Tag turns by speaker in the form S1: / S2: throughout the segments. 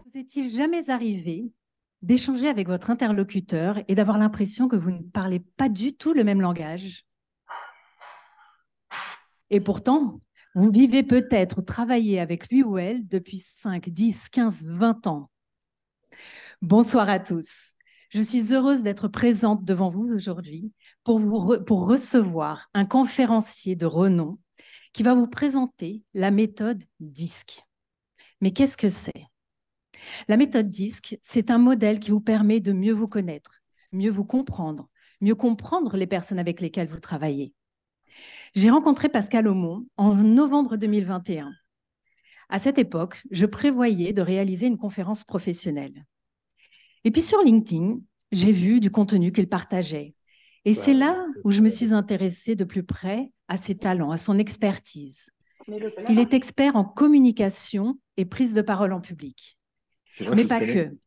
S1: Vous est-il jamais arrivé d'échanger avec votre interlocuteur et d'avoir l'impression que vous ne parlez pas du tout le même langage? Et pourtant, vous vivez peut-être ou travaillez avec lui ou elle depuis 5, 10, 15, 20 ans. Bonsoir à tous. Je suis heureuse d'être présente devant vous aujourd'hui pour recevoir un conférencier de renom qui va vous présenter la méthode DISC. Mais qu'est-ce que c'est? La méthode DISC, c'est un modèle qui vous permet de mieux vous connaître, mieux vous comprendre, mieux comprendre les personnes avec lesquelles vous travaillez. J'ai rencontré Pascal Aumont en novembre 2021. À cette époque, je prévoyais de réaliser une conférence professionnelle. Et puis sur LinkedIn, j'ai vu du contenu qu'il partageait. Et c'est là où je me suis intéressée de plus près à ses talents, à son expertise. Il est expert en communication et prise de parole en public. Mais pas que.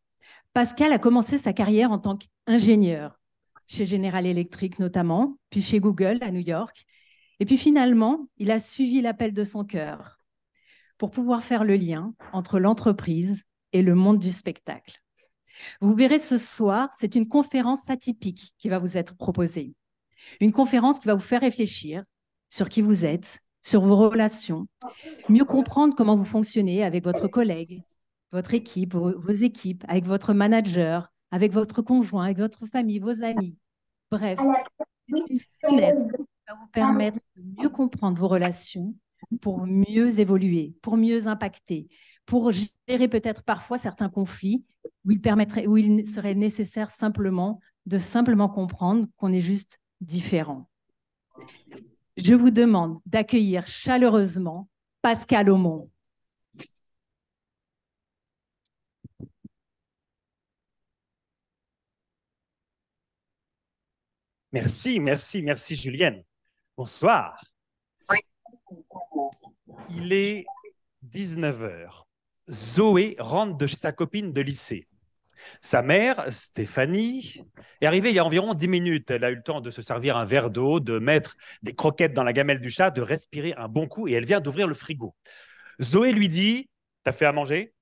S1: Pascal a commencé sa carrière en tant qu'ingénieur, chez General Electric notamment, puis chez Google à New York. Et puis finalement, il a suivi l'appel de son cœur pour pouvoir faire le lien entre l'entreprise et le monde du spectacle. Vous verrez ce soir, c'est une conférence atypique qui va vous être proposée. Une conférence qui va vous faire réfléchir sur qui vous êtes, sur vos relations, mieux comprendre comment vous fonctionnez avec votre collègue, votre équipe, vos équipes, avec votre manager, avec votre conjoint, avec votre famille, vos amis. Bref, c'est une fenêtre qui va vous permettre de mieux comprendre vos relations pour mieux évoluer, pour mieux impacter, pour gérer peut-être parfois certains conflits où il serait nécessaire de simplement comprendre qu'on est juste différent. Je vous demande d'accueillir chaleureusement Pascal Aumont.
S2: Merci Julienne. Bonsoir. Il est 19 h. Zoé rentre de chez sa copine de lycée. Sa mère, Stéphanie, est arrivée il y a environ 10 minutes. Elle a eu le temps de se servir un verre d'eau, de mettre des croquettes dans la gamelle du chat, de respirer un bon coup et elle vient d'ouvrir le frigo. Zoé lui dit « T'as fait à manger ?»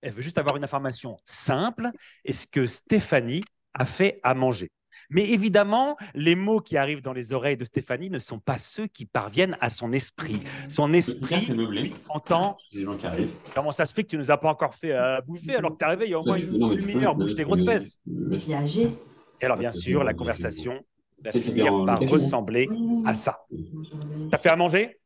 S2: Elle veut juste avoir une information simple. Est-ce que Stéphanie a fait à manger? Mais évidemment, les mots qui arrivent dans les oreilles de Stéphanie ne sont pas ceux qui parviennent à son esprit. Son esprit entend « Comment ça se fait que tu ne nous as pas encore fait à bouffer alors que tu es arrivé il y a au moins une demi-heure, bouge tes grosses fesses !» Et alors, bien sûr, la conversation va finir par ressembler à ça. « T'as fait à manger ?»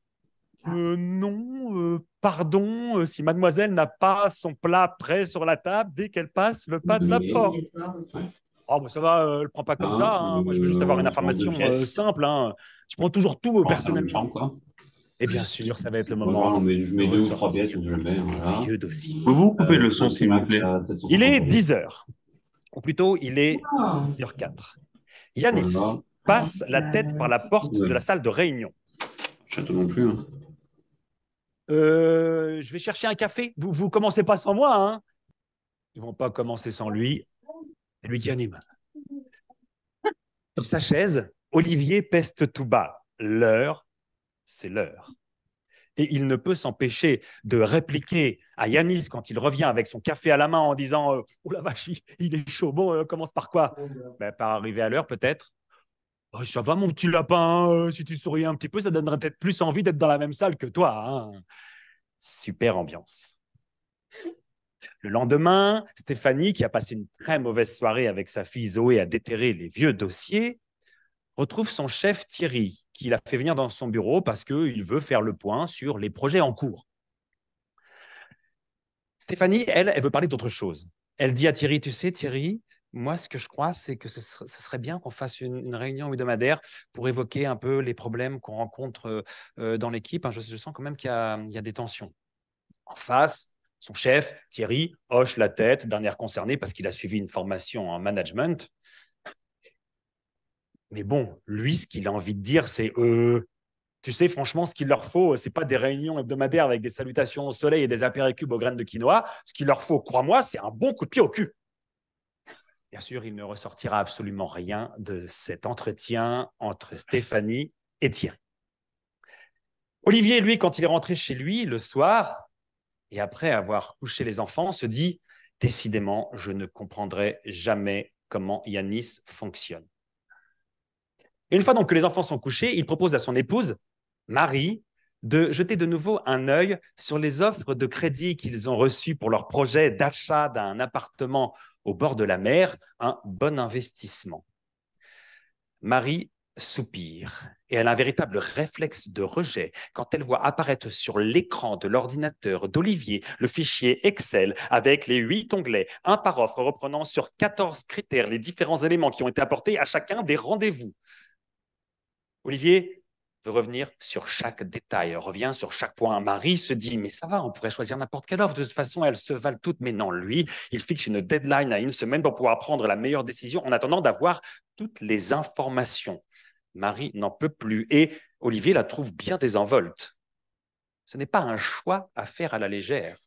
S2: Non, pardon, si mademoiselle n'a pas son plat prêt sur la table, dès qu'elle passe, le pas de la porte. Oh, bah ça va, elle ne prend pas comme ça. Hein. Moi, je veux juste avoir une information simple. Hein. Je prends toujours tout personnellement. Et bien sûr, ça va être le moment de ressortir le vieux dossier.
S3: Pouvez-vous couper le son, s'il vous plaît?
S2: Il est 10 h. Ou plutôt, il est 10h04. Yanis passe la tête par la porte de la salle de réunion.
S3: Château non plus. Hein.
S2: Je vais chercher un café. Vous commencez pas sans moi. Hein. Ils vont pas commencer sans lui. C'est lui qui anime. Sur sa chaise, Olivier peste tout bas. L'heure, c'est l'heure. Et il ne peut s'empêcher de répliquer à Yanis quand il revient avec son café à la main en disant « Oh la vache, il est chaud. Bon, commence par quoi ?» Par arriver à l'heure, peut-être. Oh, ça va, mon petit lapin. Si tu souriais un petit peu, ça donnerait peut-être plus envie d'être dans la même salle que toi. Hein. Super ambiance. Le lendemain, Stéphanie, qui a passé une très mauvaise soirée avec sa fille Zoé à déterrer les vieux dossiers, retrouve son chef Thierry, qui l'a fait venir dans son bureau parce qu'il veut faire le point sur les projets en cours. Stéphanie, elle veut parler d'autre chose. Elle dit à Thierry, tu sais Thierry, moi ce que je crois, c'est que ce serait bien qu'on fasse une réunion hebdomadaire pour évoquer un peu les problèmes qu'on rencontre dans l'équipe. Je sens quand même qu'il y a des tensions. En face, son chef, Thierry, hoche la tête d'un air concerné parce qu'il a suivi une formation en management. Mais bon, lui, ce qu'il a envie de dire, c'est tu sais, franchement, ce qu'il leur faut, ce n'est pas des réunions hebdomadaires avec des salutations au soleil et des apéricubes aux graines de quinoa. Ce qu'il leur faut, crois-moi, c'est un bon coup de pied au cul. Bien sûr, il ne ressortira absolument rien de cet entretien entre Stéphanie et Thierry. Olivier, lui, quand il est rentré chez lui le soir, et après avoir couché les enfants, se dit « Décidément, je ne comprendrai jamais comment Yanis fonctionne. » Et une fois donc que les enfants sont couchés, il propose à son épouse, Marie, de jeter de nouveau un œil sur les offres de crédit qu'ils ont reçues pour leur projet d'achat d'un appartement au bord de la mer, un bon investissement. Marie soupire et elle a un véritable réflexe de rejet quand elle voit apparaître sur l'écran de l'ordinateur d'Olivier le fichier Excel avec les 8 onglets, un par offre reprenant sur 14 critères les différents éléments qui ont été apportés à chacun des rendez-vous. Olivier veut revenir sur chaque détail, revient sur chaque point. Marie se dit, mais ça va, on pourrait choisir n'importe quelle offre. De toute façon, elles se valent toutes. Mais non, lui, il fixe une deadline à une semaine pour pouvoir prendre la meilleure décision en attendant d'avoir toutes les informations. Marie n'en peut plus et Olivier la trouve bien désenvolte. Ce n'est pas un choix à faire à la légère,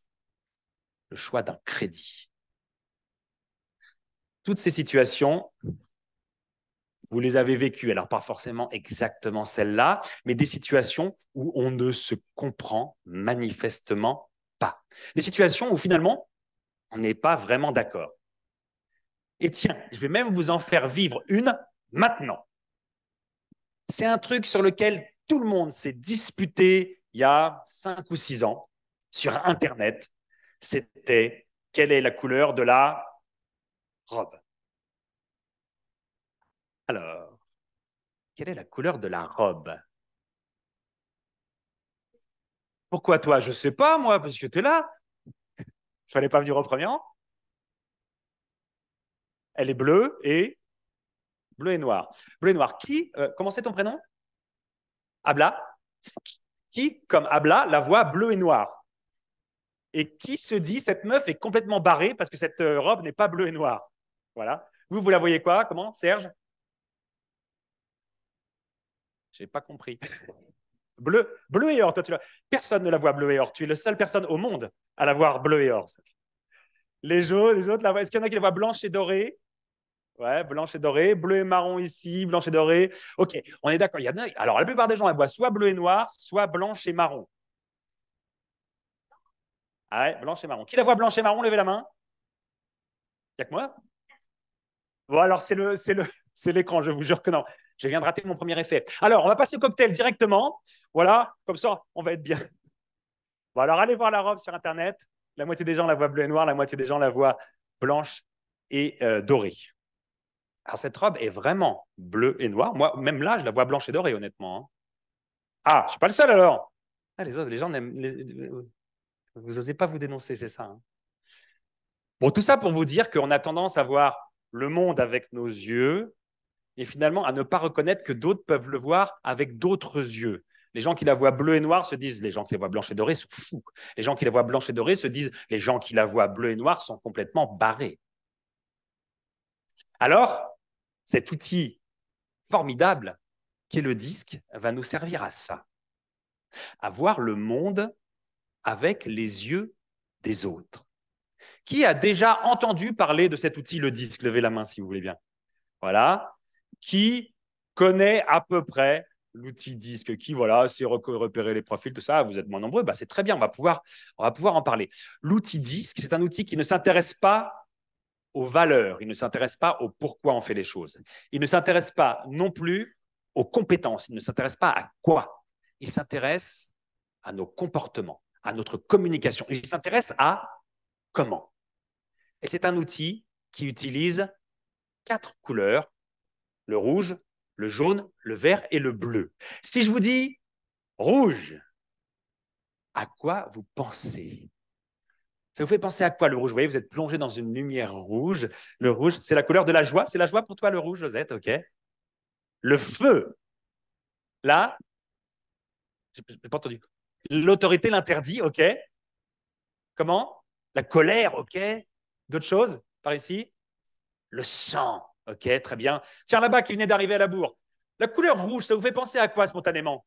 S2: le choix d'un crédit. Toutes ces situations, vous les avez vécues, alors pas forcément exactement celles-là, mais des situations où on ne se comprend manifestement pas. Des situations où finalement, on n'est pas vraiment d'accord. Et tiens, je vais même vous en faire vivre une maintenant. C'est un truc sur lequel tout le monde s'est disputé il y a 5 ou 6 ans sur Internet. C'était quelle est la couleur de la robe? Alors, quelle est la couleur de la robe? Pourquoi toi? Je ne sais pas, moi, parce que tu es là. Il ne fallait pas venir au premier rang. Elle est bleue et noire. Bleu et noir. Qui, comment c'est ton prénom? Abla. Qui, comme Abla, la voit bleue et noire? Et qui se dit, cette meuf est complètement barrée parce que cette robe n'est pas bleue et noire? Voilà. Vous la voyez quoi? Comment, Serge? Je n'ai pas compris. Bleu et or, toi, personne ne la voit bleu et or. Tu es la seule personne au monde à la voir bleu et or. Les autres la voient. Est-ce qu'il y en a qui la voient blanche et dorée? Ouais, blanche et dorée. Bleu et marron ici, blanche et dorée. Ok, on est d'accord. Alors, la plupart des gens, elles voient soit bleu et noir, soit blanche et marron. Ah ouais, blanche et marron. Qui la voit blanche et marron? Levez la main. Il n'y a que moi? Bon, alors, c'est l'écran, je vous jure que non. Je viens de rater mon premier effet. Alors, on va passer au cocktail directement. Voilà, comme ça, on va être bien. Bon, alors, allez voir la robe sur Internet. La moitié des gens la voient bleu et noir, la moitié des gens la voient blanche et dorée. Alors, cette robe est vraiment bleue et noire. Moi, même là, je la vois blanche et dorée, honnêtement. Hein. Ah, je ne suis pas le seul alors. Ah, les autres, les gens n'aiment. Vous n'osez pas vous dénoncer, c'est ça. Hein. Bon, tout ça pour vous dire qu'on a tendance à voir le monde avec nos yeux et finalement à ne pas reconnaître que d'autres peuvent le voir avec d'autres yeux. Les gens qui la voient bleue et noire se disent les gens qui la voient blanche et dorée sont fous. Les gens qui la voient blanche et dorée se disent les gens qui la voient bleue et noire sont complètement barrés. Alors, cet outil formidable qui est le disque va nous servir à ça, à voir le monde avec les yeux des autres. Qui a déjà entendu parler de cet outil, le disque? Levez la main si vous voulez bien. Voilà. Qui connaît à peu près l'outil disque? Qui, voilà, sait repérer les profils, tout ça? Vous êtes moins nombreux, bah, c'est très bien, on va pouvoir en parler. L'outil disque, c'est un outil qui ne s'intéresse pas aux valeurs, il ne s'intéresse pas au pourquoi on fait les choses. Il ne s'intéresse pas non plus aux compétences, il ne s'intéresse pas à quoi. Il s'intéresse à nos comportements, à notre communication. Il s'intéresse à comment. Et c'est un outil qui utilise 4 couleurs, le rouge, le jaune, le vert et le bleu. Si je vous dis rouge, à quoi vous pensez? Ça vous fait penser à quoi le rouge? Vous voyez, vous êtes plongé dans une lumière rouge. Le rouge, c'est la couleur de la joie. C'est la joie pour toi, le rouge, Josette, ok? Le feu, là, je n'ai pas entendu. L'autorité l'interdit, ok? Comment? La colère, ok? D'autres choses par ici? Le sang, ok, très bien. Tiens, là-bas, qui venait d'arriver à la bourre. La couleur rouge, ça vous fait penser à quoi spontanément?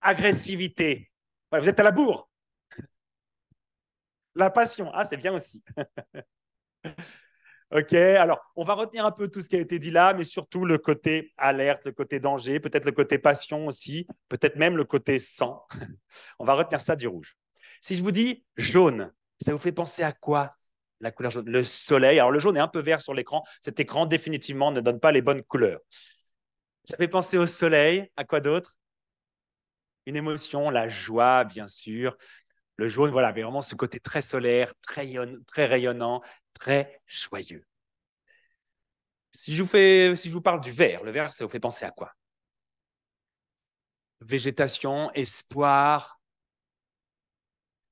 S2: Agressivité. Ouais, vous êtes à la bourre. La passion, ah, c'est bien aussi. Ok, alors on va retenir un peu tout ce qui a été dit là, mais surtout le côté alerte, le côté danger, peut-être le côté passion aussi, peut-être même le côté sang. On va retenir ça du rouge. Si je vous dis jaune, ça vous fait penser à quoi la couleur jaune? Le soleil. Alors le jaune est un peu vert sur l'écran. Cet écran définitivement ne donne pas les bonnes couleurs. Ça fait penser au soleil. À quoi d'autre? Une émotion, la joie, bien sûr. Le jaune, voilà, avait vraiment ce côté très solaire, très rayonnant, très joyeux. Si je vous parle du vert, le vert, ça vous fait penser à quoi? Végétation, espoir,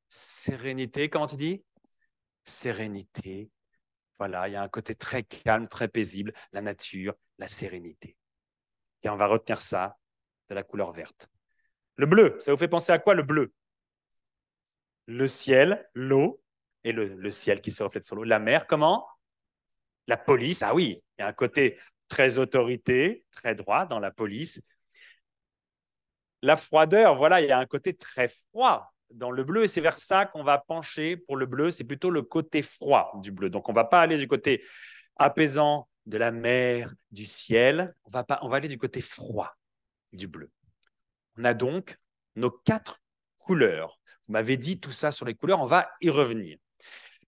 S2: sérénité, comment tu dis? Sérénité. Voilà, il y a un côté très calme, très paisible, la nature, la sérénité. Et on va retenir ça de la couleur verte. Le bleu, ça vous fait penser à quoi le bleu? Le ciel, l'eau, et le ciel qui se reflète sur l'eau. La mer, comment? La police, ah oui, il y a un côté très autorité, très droit dans la police. La froideur, voilà, il y a un côté très froid dans le bleu, et c'est vers ça qu'on va pencher pour le bleu, c'est plutôt le côté froid du bleu. Donc on ne va pas aller du côté apaisant de la mer, du ciel, on va aller du côté froid du bleu. On a donc nos 4 couleurs. Vous m'avez dit tout ça sur les couleurs, on va y revenir.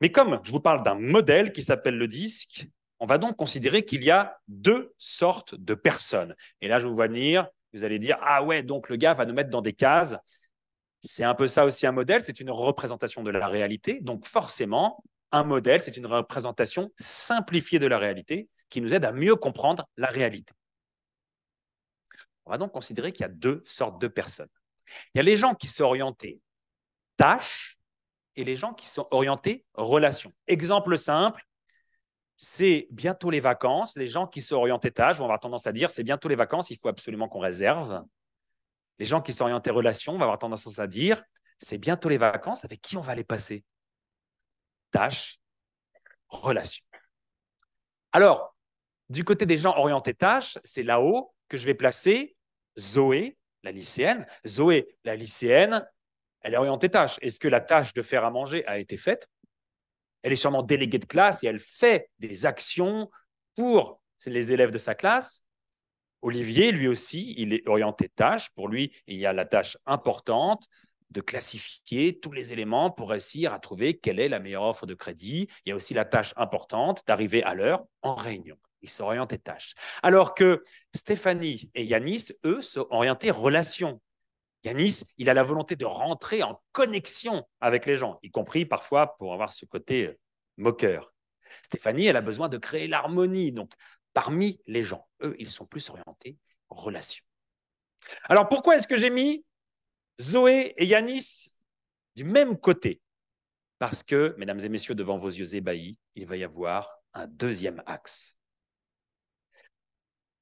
S2: Mais comme je vous parle d'un modèle qui s'appelle le disque, on va donc considérer qu'il y a 2 sortes de personnes. Et là, je vous vois venir, vous allez dire, ah ouais, donc le gars va nous mettre dans des cases. C'est un peu ça aussi un modèle, c'est une représentation de la réalité. Donc forcément, un modèle, c'est une représentation simplifiée de la réalité qui nous aide à mieux comprendre la réalité. On va donc considérer qu'il y a 2 sortes de personnes. Il y a les gens qui sont orientés tâches et les gens qui sont orientés relations. Exemple simple, c'est bientôt les vacances. Les gens qui sont orientés tâches vont avoir tendance à dire c'est bientôt les vacances, il faut absolument qu'on réserve. Les gens qui sont orientés relations vont avoir tendance à dire c'est bientôt les vacances, avec qui on va les passer? Tâches, relations. Alors, du côté des gens orientés tâches, c'est là-haut que je vais placer Zoé, la lycéenne. Zoé, la lycéenne, elle est orientée tâche. Est-ce que la tâche de faire à manger a été faite? Elle est sûrement déléguée de classe et elle fait des actions pour les élèves de sa classe. Olivier, lui aussi, il est orienté tâche. Pour lui, il y a la tâche importante de classifier tous les éléments pour réussir à trouver quelle est la meilleure offre de crédit. Il y a aussi la tâche importante d'arriver à l'heure en réunion. Ils sont orientés tâches. Alors que Stéphanie et Yanis, eux, sont orientés relations. Yanis, il a la volonté de rentrer en connexion avec les gens, y compris parfois pour avoir ce côté moqueur. Stéphanie, elle a besoin de créer l'harmonie. Donc, parmi les gens, eux, ils sont plus orientés en relation. Alors, pourquoi est-ce que j'ai mis Zoé et Yanis du même côté? Parce que, mesdames et messieurs, devant vos yeux ébahis, il va y avoir un deuxième axe.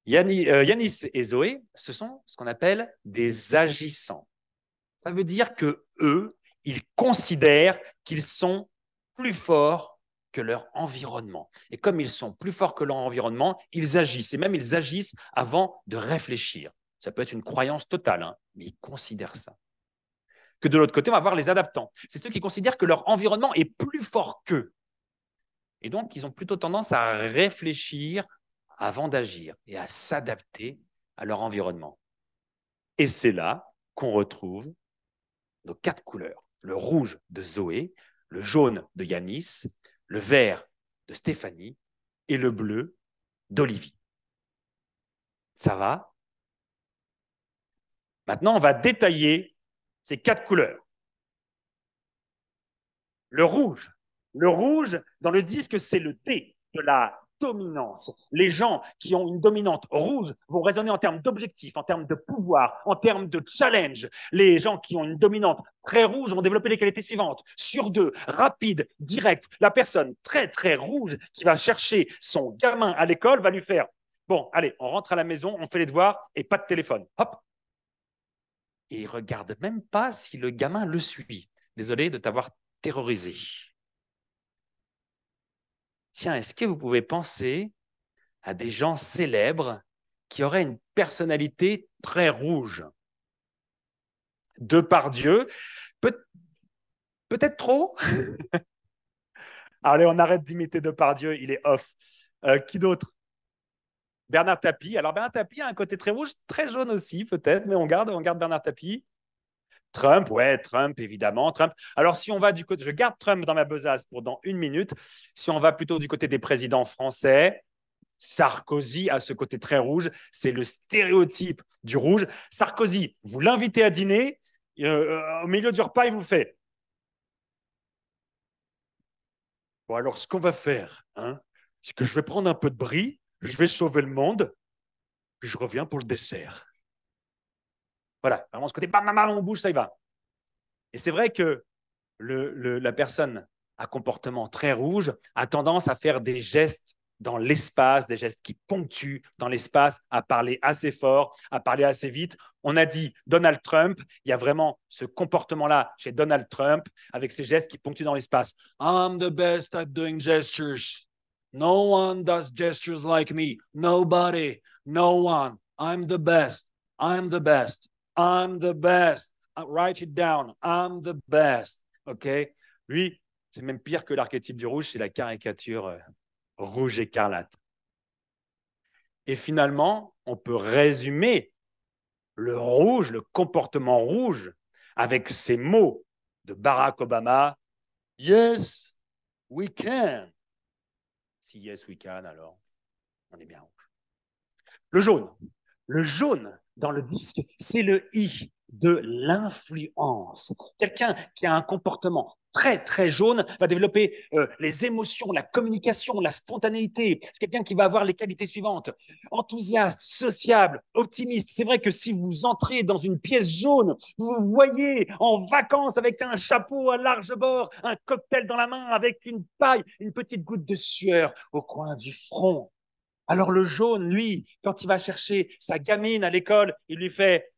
S2: Yanis et Zoé, ce sont ce qu'on appelle des agissants. Ça veut dire que eux, ils considèrent qu'ils sont plus forts que leur environnement. Et comme ils sont plus forts que leur environnement, ils agissent. Et même ils agissent avant de réfléchir. Ça peut être une croyance totale, hein, mais ils considèrent ça. Que de l'autre côté, on va voir les adaptants. C'est ceux qui considèrent que leur environnement est plus fort qu'eux. Et donc, ils ont plutôt tendance à réfléchir avant d'agir et à s'adapter à leur environnement. Et c'est là qu'on retrouve nos 4 couleurs. Le rouge de Zoé, le jaune de Yanis, le vert de Stéphanie et le bleu d'Olivier. Ça va? Maintenant, on va détailler ces 4 couleurs. Le rouge dans le disque, c'est le T de la dominance. Les gens qui ont une dominante rouge vont raisonner en termes d'objectifs, en termes de pouvoir, en termes de challenge. Les gens qui ont une dominante très rouge vont développer les qualités suivantes. Sur 2, rapide, direct. La personne très, très rouge qui va chercher son gamin à l'école va lui faire « Bon, allez, on rentre à la maison, on fait les devoirs et pas de téléphone. » Hop. Et il ne regarde même pas si le gamin le suit. Désolé de t'avoir terrorisé. Tiens, est-ce que vous pouvez penser à des gens célèbres qui auraient une personnalité très rouge? Depardieu, peut-être trop. Allez, on arrête d'imiter Depardieu, il est off. Qui d'autre? Bernard Tapie. Alors, Bernard Tapie a un côté très rouge, très jaune aussi, peut-être, mais on garde Bernard Tapie. Trump, ouais, Trump, évidemment. Trump. Alors, si on va du côté, je garde Trump dans ma besace pour dans 1 minute. Si on va plutôt du côté des présidents français, Sarkozy a ce côté très rouge. C'est le stéréotype du rouge. Sarkozy, vous l'invitez à dîner, au milieu du repas, il vous fait. Bon, alors, ce qu'on va faire, hein, c'est que je vais prendre un peu de brie, je vais sauver le monde, puis je reviens pour le dessert. Voilà, vraiment ce côté, bam, bam, bam, on bouge, ça y va. Et c'est vrai que la personne à comportement très rouge a tendance à faire des gestes dans l'espace, des gestes qui ponctuent dans l'espace, à parler assez fort, à parler assez vite. On a dit Donald Trump, il y a vraiment ce comportement-là chez Donald Trump, avec ces gestes qui ponctuent dans l'espace. I'm the best at doing gestures. No one does gestures like me. Nobody. No one. I'm the best. I'm the best. I'm the best. Write it down. I'm the best. OK? Lui, c'est même pire que l'archétype du rouge, c'est la caricature rouge écarlate. Et finalement, on peut résumer le rouge, le comportement rouge, avec ces mots de Barack Obama. Yes, we can. Si yes, we can, alors on est bien rouge. Le jaune. Le jaune dans le disque, c'est le I de l'influence. Quelqu'un qui a un comportement très, très jaune va développer les émotions, la communication, la spontanéité. C'est quelqu'un qui va avoir les qualités suivantes. Enthousiaste, sociable, optimiste. C'est vrai que si vous entrez dans une pièce jaune, vous vous voyez en vacances avec un chapeau à large bord, un cocktail dans la main avec une paille, une petite goutte de sueur au coin du front. Alors le jaune, lui, quand il va chercher sa gamine à l'école, il lui fait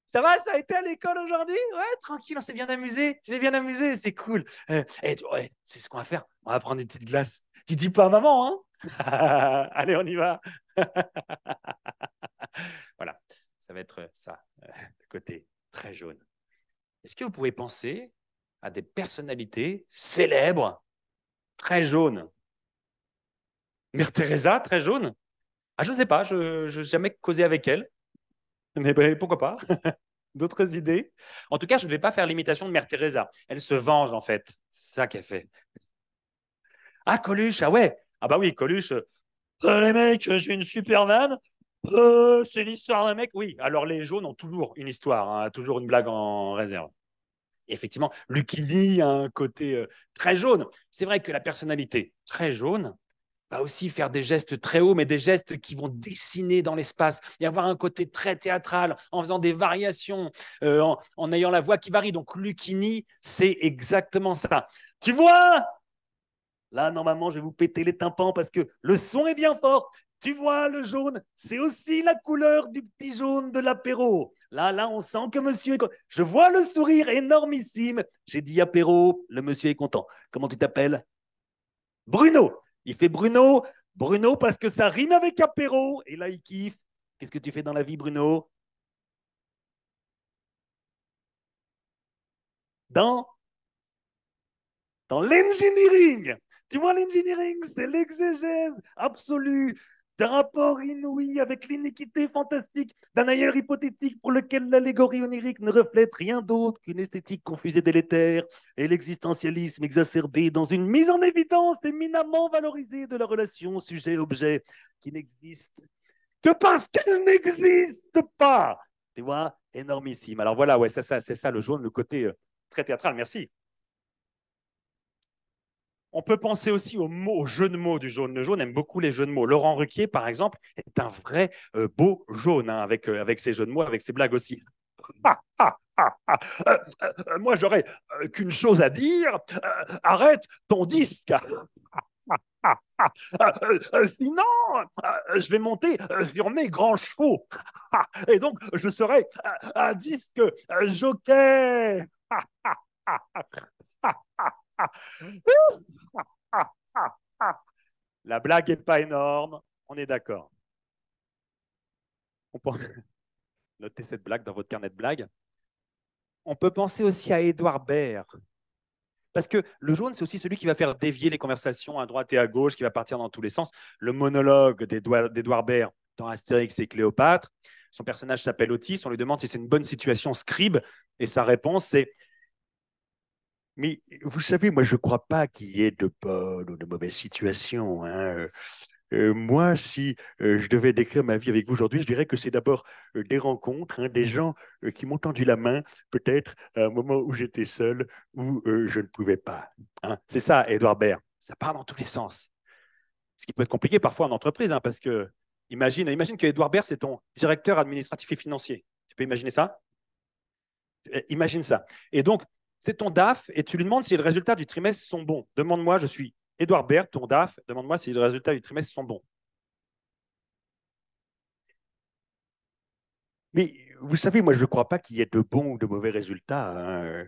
S2: ça va, ça a été à l'école aujourd'hui? Ouais, tranquille, on s'est bien amusé. Tu t'es bien amusé, c'est cool. Ouais, c'est ce qu'on va faire. On va prendre une petite glace. Tu dis pas à maman, hein? Allez, on y va. Voilà, ça va être ça, le côté très jaune. Est-ce que vous pouvez penser à des personnalités célèbres très jaunes? Mère Teresa, très jaune? Ah, je ne sais pas, je n'ai jamais causé avec elle. Mais ben, pourquoi pas? D'autres idées? En tout cas, je ne vais pas faire l'imitation de Mère Teresa. Elle se venge, en fait. C'est ça qu'elle fait. Ah, Coluche, ah ouais. Ah bah oui, Coluche. Les mecs, j'ai une super vanne. C'est l'histoire d'un mec. Oui, alors les jaunes ont toujours une histoire, hein, toujours une blague en réserve. Et effectivement, Lucchini a un côté très jaune. C'est vrai que la personnalité très jaune va aussi faire des gestes très hauts, mais des gestes qui vont dessiner dans l'espace et avoir un côté très théâtral en faisant des variations, en ayant la voix qui varie. Donc, Lucchini, c'est exactement ça. Tu vois? Là, normalement, je vais vous péter les tympans parce que le son est bien fort. Tu vois, le jaune, c'est aussi la couleur du petit jaune de l'apéro. Là, on sent que monsieur est content. Je vois le sourire énormissime. J'ai dit apéro, le monsieur est content. Comment tu t'appelles? Bruno. Il fait Bruno, Bruno parce que ça rime avec apéro. Et là, il kiffe. Qu'est-ce que tu fais dans la vie, Bruno? Dans, dans l'engineering. Tu vois, l'engineering, c'est l'exégèse absolue d'un rapport inouï avec l'iniquité fantastique d'un ailleurs hypothétique pour lequel l'allégorie onirique ne reflète rien d'autre qu'une esthétique confusée délétère et l'existentialisme exacerbé dans une mise en évidence éminemment valorisée de la relation sujet-objet qui n'existe que parce qu'elle n'existe pas. Tu vois, énormissime. Alors voilà, ouais, c'est ça le jaune, le côté très théâtral. Merci. On peut penser aussi aux jeux de mots du jaune. Le jaune aime beaucoup les jeux de mots. Laurent Ruquier, par exemple, est un vrai beau jaune, hein, avec ses jeux de mots, avec ses blagues aussi. Ah, ah, ah, ah. Moi, j'aurais qu'une chose à dire. Arrête ton disque. Sinon, je vais monter sur mes grands chevaux. Et donc, je serai un disque jockey. La blague n'est pas énorme, on est d'accord. On peut noter cette blague dans votre carnet de blagues. On peut penser aussi à Édouard Baird. Parce que le jaune, c'est aussi celui qui va faire dévier les conversations à droite et à gauche, qui va partir dans tous les sens. Le monologue d'Édouard Baird dans Astérix et Cléopâtre, son personnage s'appelle Otis, on lui demande si c'est une bonne situation scribe, et sa réponse, c'est « Mais vous savez, moi, je ne crois pas qu'il y ait de bonnes ou de mauvaises situations, hein. Moi, si je devais décrire ma vie avec vous aujourd'hui, je dirais que c'est d'abord des rencontres, hein, des gens qui m'ont tendu la main, peut-être à un moment où j'étais seul, où je ne pouvais pas. Hein. C'est ça, Édouard Baird. Ça part dans tous les sens. Ce qui peut être compliqué parfois en entreprise, hein, parce que imagine que Édouard Baird, c'est ton directeur administratif et financier. Tu peux imaginer ça? Imagine ça. Et donc, c'est ton DAF et tu lui demandes si les résultats du trimestre sont bons. Demande-moi, je suis Édouard Baird, ton DAF, demande-moi si les résultats du trimestre sont bons. Mais vous savez, moi, je ne crois pas qu'il y ait de bons ou de mauvais résultats. Hein.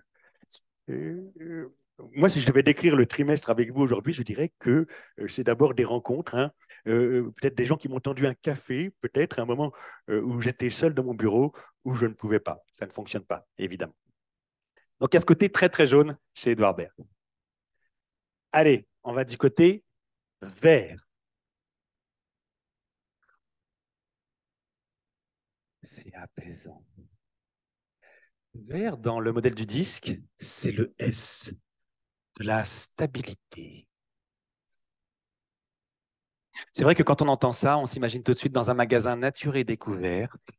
S2: Moi, si je devais décrire le trimestre avec vous aujourd'hui, je dirais que c'est d'abord des rencontres, hein. Peut-être des gens qui m'ont tendu un café, peut-être à un moment où j'étais seul dans mon bureau, où je ne pouvais pas. Ça ne fonctionne pas, évidemment. Donc, il y a ce côté très, très jaune chez Édouard Baird. Allez, on va du côté vert. C'est apaisant. Vert, dans le modèle du disque, c'est le S, de la stabilité. C'est vrai que quand on entend ça, on s'imagine tout de suite dans un magasin nature et découverte,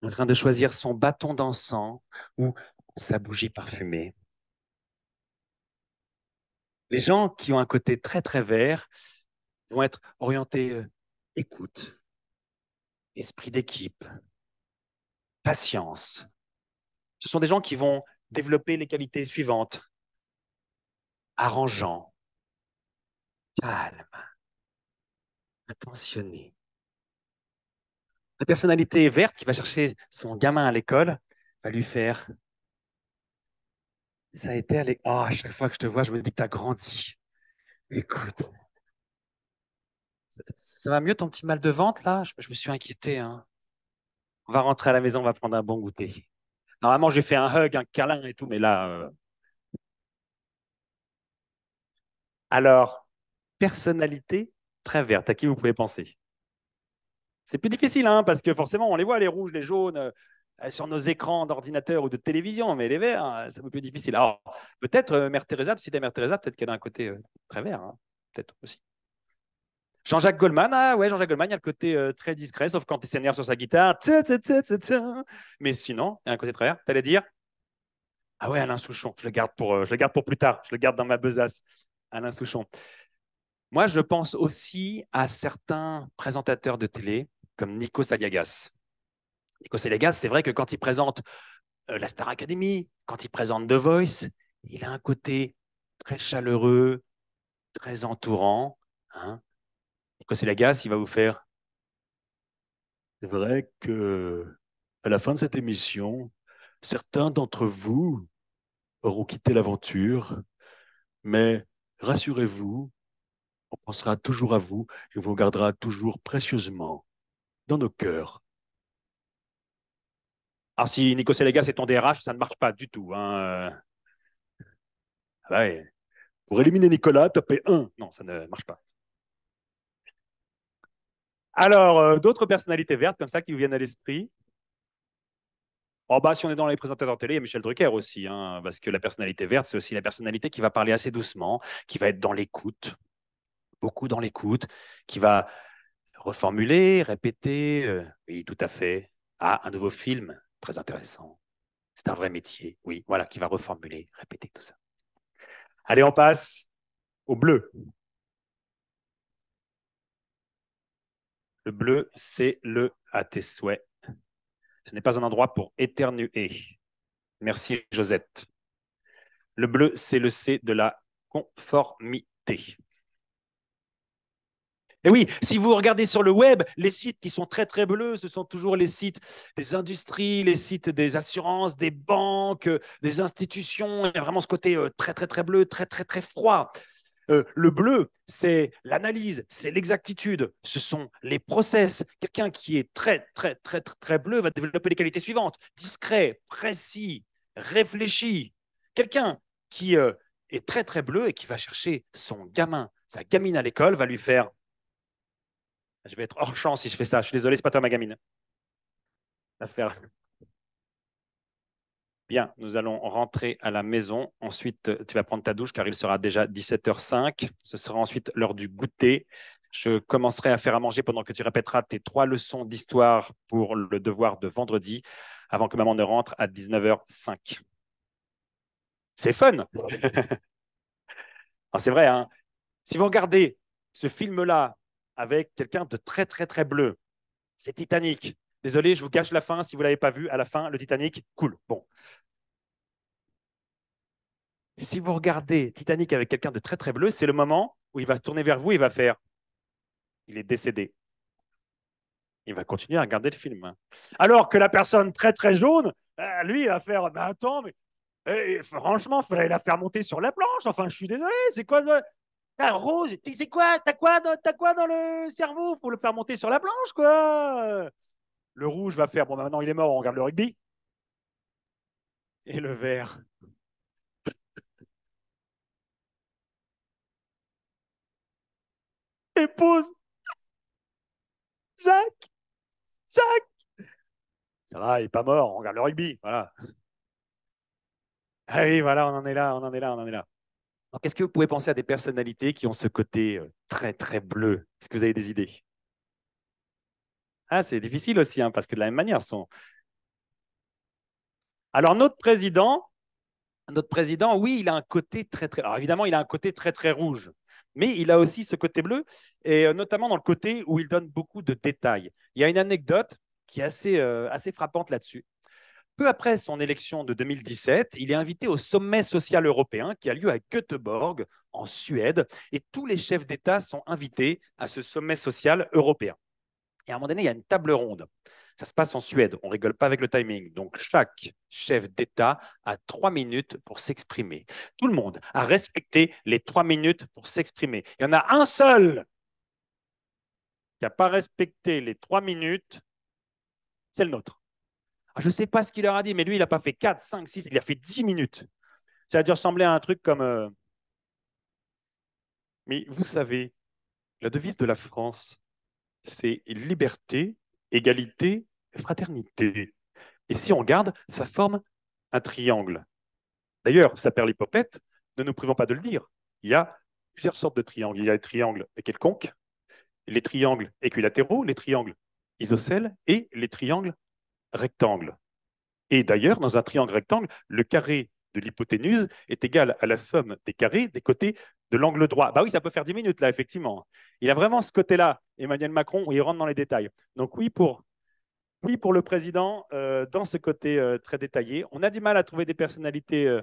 S2: en train de choisir son bâton d'encens ou sa bougie parfumée. Les gens qui ont un côté très très vert vont être orientés écoute, esprit d'équipe, patience. Ce sont des gens qui vont développer les qualités suivantes: arrangeant, calme, attentionné. La personnalité verte qui va chercher son gamin à l'école va lui faire: ça a été à l'école. Oh, à chaque fois que je te vois, je me dis que tu as grandi. Écoute, ça va mieux ton petit mal de ventre là? Je me suis inquiété. Hein. On va rentrer à la maison, on va prendre un bon goûter. Normalement, j'ai fait un hug, un câlin et tout, mais là. Alors, personnalité très verte, à qui vous pouvez penser? C'est plus difficile, hein, parce que forcément, on les voit, les rouges, les jaunes, sur nos écrans d'ordinateur ou de télévision, mais les verts, hein, c'est un peu plus difficile. Alors, peut-être Mère Teresa, tu citais Mère Teresa, peut-être qu'elle a un côté très vert, hein, peut-être aussi. Jean-Jacques Goldman, ah ouais, Jean-Jacques Goldman, il y a le côté très discret, sauf quand il s'énerve sur sa guitare. Mais sinon, il y a un côté très vert. Tu allais dire? Ah ouais, Alain Souchon, je le garde pour plus tard, je le garde dans ma besace. Alain Souchon. Moi, je pense aussi à certains présentateurs de télé, comme Nico Saliagas. Nico Saliagas, c'est vrai que quand il présente la Star Academy, quand il présente The Voice, il a un côté très chaleureux, très entourant. Hein. Nico Saliagas, il va vous faire: c'est vrai que à la fin de cette émission, certains d'entre vous auront quitté l'aventure, mais rassurez-vous, on pensera toujours à vous et vous gardera toujours précieusement dans nos cœurs. Alors, si Nico Saliagas est ton DRH, ça ne marche pas du tout. Hein. Ouais. Pour éliminer Nicolas, tapez 1. Non, ça ne marche pas. Alors, d'autres personnalités vertes comme ça qui vous viennent à l'esprit? Oh bah, si on est dans les présentateurs télé, il y a Michel Drucker aussi, hein, parce que la personnalité verte, c'est aussi la personnalité qui va parler assez doucement, qui va être dans l'écoute, beaucoup dans l'écoute, qui va reformuler, répéter. Oui, tout à fait. Ah, un nouveau film, très intéressant. C'est un vrai métier. Oui, voilà, qui va reformuler, répéter tout ça. Allez, on passe au bleu. Le bleu, c'est le à tes souhaits. Ce n'est pas un endroit pour éternuer. Merci, Josette. Le bleu, c'est le C de la conformité. Et oui, si vous regardez sur le web, les sites qui sont très très bleus, ce sont toujours les sites des industries, les sites des assurances, des banques, des institutions. Il y a vraiment ce côté très très très bleu, très très très froid. Le bleu, c'est l'analyse, c'est l'exactitude, ce sont les process. Quelqu'un qui est très très très très très bleu va développer les qualités suivantes: discret, précis, réfléchi. Quelqu'un qui est très très bleu et qui va chercher son gamin, sa gamine à l'école, va lui faire « Je vais être hors champ si je fais ça, je suis désolé, c'est pas toi ma gamine. » Va faire « Bien, nous allons rentrer à la maison. Ensuite, tu vas prendre ta douche car il sera déjà 17h05. Ce sera ensuite l'heure du goûter. Je commencerai à faire à manger pendant que tu répéteras tes 3 leçons d'histoire pour le devoir de vendredi avant que maman ne rentre à 19h05. » C'est fun. C'est vrai, hein. Si vous regardez ce film-là avec quelqu'un de très, très, très bleu, c'est Titanic. Désolé, je vous gâche la fin. Si vous ne l'avez pas vu, à la fin, le Titanic, cool. Bon. Si vous regardez Titanic avec quelqu'un de très, très bleu, c'est le moment où il va se tourner vers vous et il va faire « Il est décédé ». Il va continuer à regarder le film. Alors que la personne très, très jaune, lui, il va faire « Attends, mais franchement, il fallait la faire monter sur la planche. Enfin, je suis désolé, c'est quoi Rose, c'est quoi t'as quoi dans le cerveau? Faut le faire monter sur la planche, quoi. Le rouge va faire, bon, maintenant il est mort, on regarde le rugby. Et le vert. Épouse Jacques, Jacques. Ça va, il est pas mort, on regarde le rugby, voilà. Ah oui, voilà, on en est là, on en est là, on en est là. Donc, est-ce que vous pouvez penser à des personnalités qui ont ce côté très, très bleu? Est-ce que vous avez des idées? Ah, c'est difficile aussi, hein, parce que de la même manière, sont. Alors, notre président, oui, il a un côté très, très. Alors, évidemment, il a un côté très, très rouge, mais il a aussi ce côté bleu, et notamment dans le côté où il donne beaucoup de détails. Il y a une anecdote qui est assez frappante là-dessus. Peu après son élection de 2017, il est invité au sommet social européen qui a lieu à Göteborg, en Suède, et tous les chefs d'État sont invités à ce sommet social européen. Et à un moment donné, il y a une table ronde. Ça se passe en Suède, on ne rigole pas avec le timing. Donc, chaque chef d'État a 3 minutes pour s'exprimer. Tout le monde a respecté les 3 minutes pour s'exprimer. Il y en a un seul qui n'a pas respecté les 3 minutes, c'est le nôtre. Je ne sais pas ce qu'il leur a dit, mais lui, il n'a pas fait 4, 5, 6, il a fait 10 minutes. Ça a dû ressembler à un truc comme mais vous savez, la devise de la France, c'est liberté, égalité, fraternité. Et si on regarde, ça forme un triangle. D'ailleurs, ça perd l'hypopète, ne nous privons pas de le dire. Il y a plusieurs sortes de triangles. Il y a les triangles quelconques, les triangles équilatéraux, les triangles isocèles et les triangles rectangles. Et d'ailleurs, dans un triangle rectangle, le carré de l'hypoténuse est égal à la somme des carrés des côtés de l'angle droit. Bah oui, ça peut faire 10 minutes là, effectivement. Il a vraiment ce côté-là, Emmanuel Macron, où il rentre dans les détails. Donc oui pour le président, dans ce côté très détaillé. On a du mal à trouver des personnalités.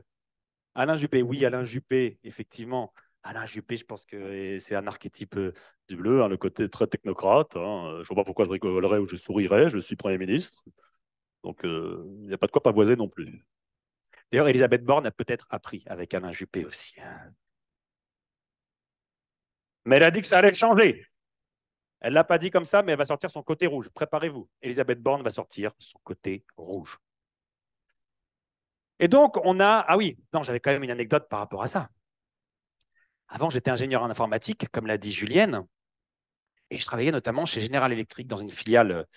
S2: Alain Juppé, oui, Alain Juppé, effectivement. Alain Juppé, je pense que c'est un archétype du bleu, hein, le côté très technocrate. Hein. Je ne vois pas pourquoi je rigolerais ou je sourirais, je suis Premier ministre. Donc, il n'y a pas de quoi pavoiser non plus. D'ailleurs, Elisabeth Borne a peut-être appris avec Alain Juppé aussi. Mais elle a dit que ça allait changer. Elle ne l'a pas dit comme ça, mais elle va sortir son côté rouge. Préparez-vous. Elisabeth Borne va sortir son côté rouge. Et donc, on a. Ah oui, non, j'avais quand même une anecdote par rapport à ça. Avant, j'étais ingénieur en informatique, comme l'a dit Julienne, et je travaillais notamment chez General Electric dans une filiale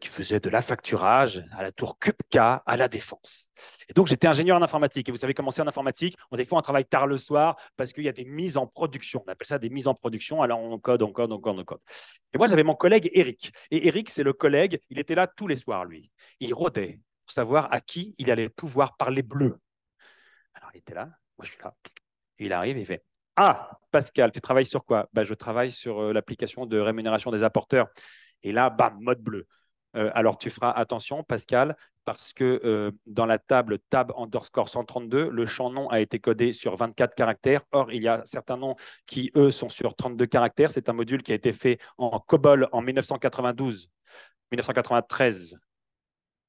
S2: qui faisait de l'affacturage à la tour CUPCA à la Défense. Et donc, j'étais ingénieur en informatique. Et vous savez comment c'est en informatique? On des fois, on travaille tard le soir parce qu'il y a des mises en production. On appelle ça des mises en production. Alors, on code, on code, on code, on code. Et moi, j'avais mon collègue Eric. Et Eric, c'est le collègue, il était là tous les soirs, lui. Il rôdait pour savoir à qui il allait pouvoir parler bleu. Alors, il était là, moi, je suis là. Et il arrive et il fait Ah, Pascal, tu travailles sur quoi? Je travaille sur l'application de rémunération des apporteurs. Et là, bam, mode bleu. Alors, tu feras attention, Pascal, parce que dans la table tab underscore 132, le champ nom a été codé sur 24 caractères. Or, il y a certains noms qui, eux, sont sur 32 caractères. C'est un module qui a été fait en COBOL en 1992, 1993,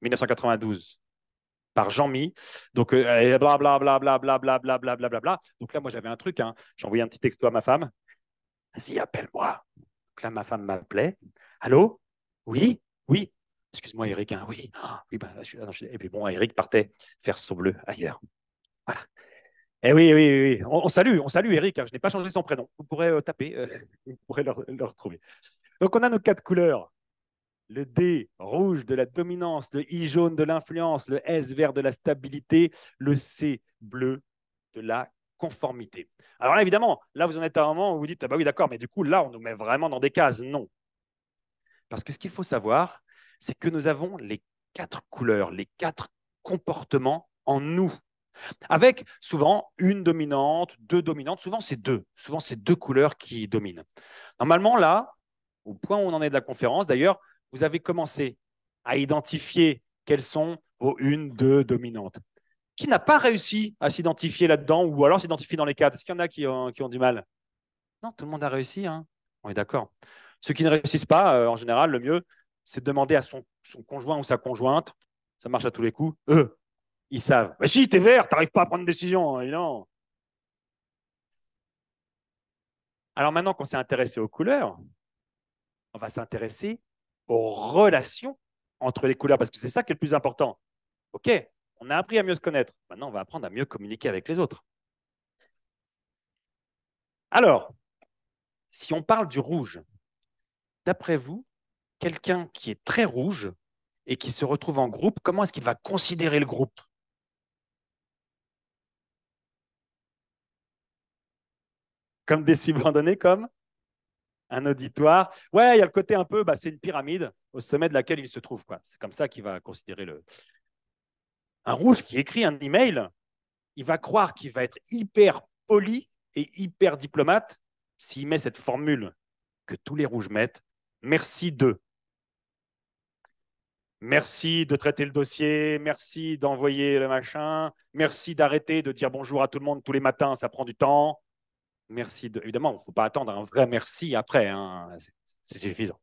S2: 1992 par Jean-Mi. Donc, blablabla. Donc là, moi, j'avais un truc. Hein. J'ai envoyé un petit texto à ma femme. Vas-y, appelle-moi. Donc là, ma femme m'appelait. Allô? Oui? Oui? Excuse-moi, Eric. Hein. Oui. Oui, Et puis bon, Eric partait faire son bleu ailleurs. Voilà. Eh oui, oui, oui, oui. On salue Eric, hein. Je n'ai pas changé son prénom. Vous pourrez taper, vous pourrez le retrouver. Donc, on a nos quatre couleurs. Le D, rouge de la dominance, le I, jaune de l'influence, le S, vert de la stabilité, le C, bleu de la conformité. Alors là, évidemment, là, vous en êtes à un moment où vous dites, ah bah oui, d'accord, mais du coup, là, on nous met vraiment dans des cases. Non. Parce que ce qu'il faut savoir, c'est que nous avons les quatre couleurs, les quatre comportements en nous, avec souvent une dominante, deux dominantes. Souvent, c'est deux couleurs qui dominent. Normalement, là, au point où on en est de la conférence, d'ailleurs, vous avez commencé à identifier quelles sont vos une, deux dominantes. Qui n'a pas réussi à s'identifier là-dedans ou alors s'identifier dans les quatre? Est-ce qu'il y en a qui ont du mal? Non, tout le monde a réussi, hein. On est d'accord. Ceux qui ne réussissent pas, en général, le mieux, c'est de demander à son conjoint ou sa conjointe. Ça marche à tous les coups. Eux, ils savent. Mais si, t'es vert, t'arrives pas à prendre une décision, hein, non. Alors maintenant qu'on s'est intéressé aux couleurs, on va s'intéresser aux relations entre les couleurs, parce que c'est ça qui est le plus important. OK, on a appris à mieux se connaître. Maintenant, on va apprendre à mieux communiquer avec les autres. Alors, si on parle du rouge, d'après vous, quelqu'un qui est très rouge et qui se retrouve en groupe, comment est-ce qu'il va considérer le groupe? Comme des subordonnés, comme un auditoire. Ouais, il y a le côté un peu, c'est une pyramide au sommet de laquelle il se trouve. C'est comme ça qu'il va considérer le. Un rouge qui écrit un email, il va croire qu'il va être hyper poli et hyper diplomate s'il met cette formule que tous les rouges mettent. Merci de. Merci de traiter le dossier, merci d'envoyer le machin, merci d'arrêter de dire bonjour à tout le monde tous les matins, ça prend du temps. Merci de. Évidemment, il ne faut pas attendre un vrai merci après, hein. C'est suffisant.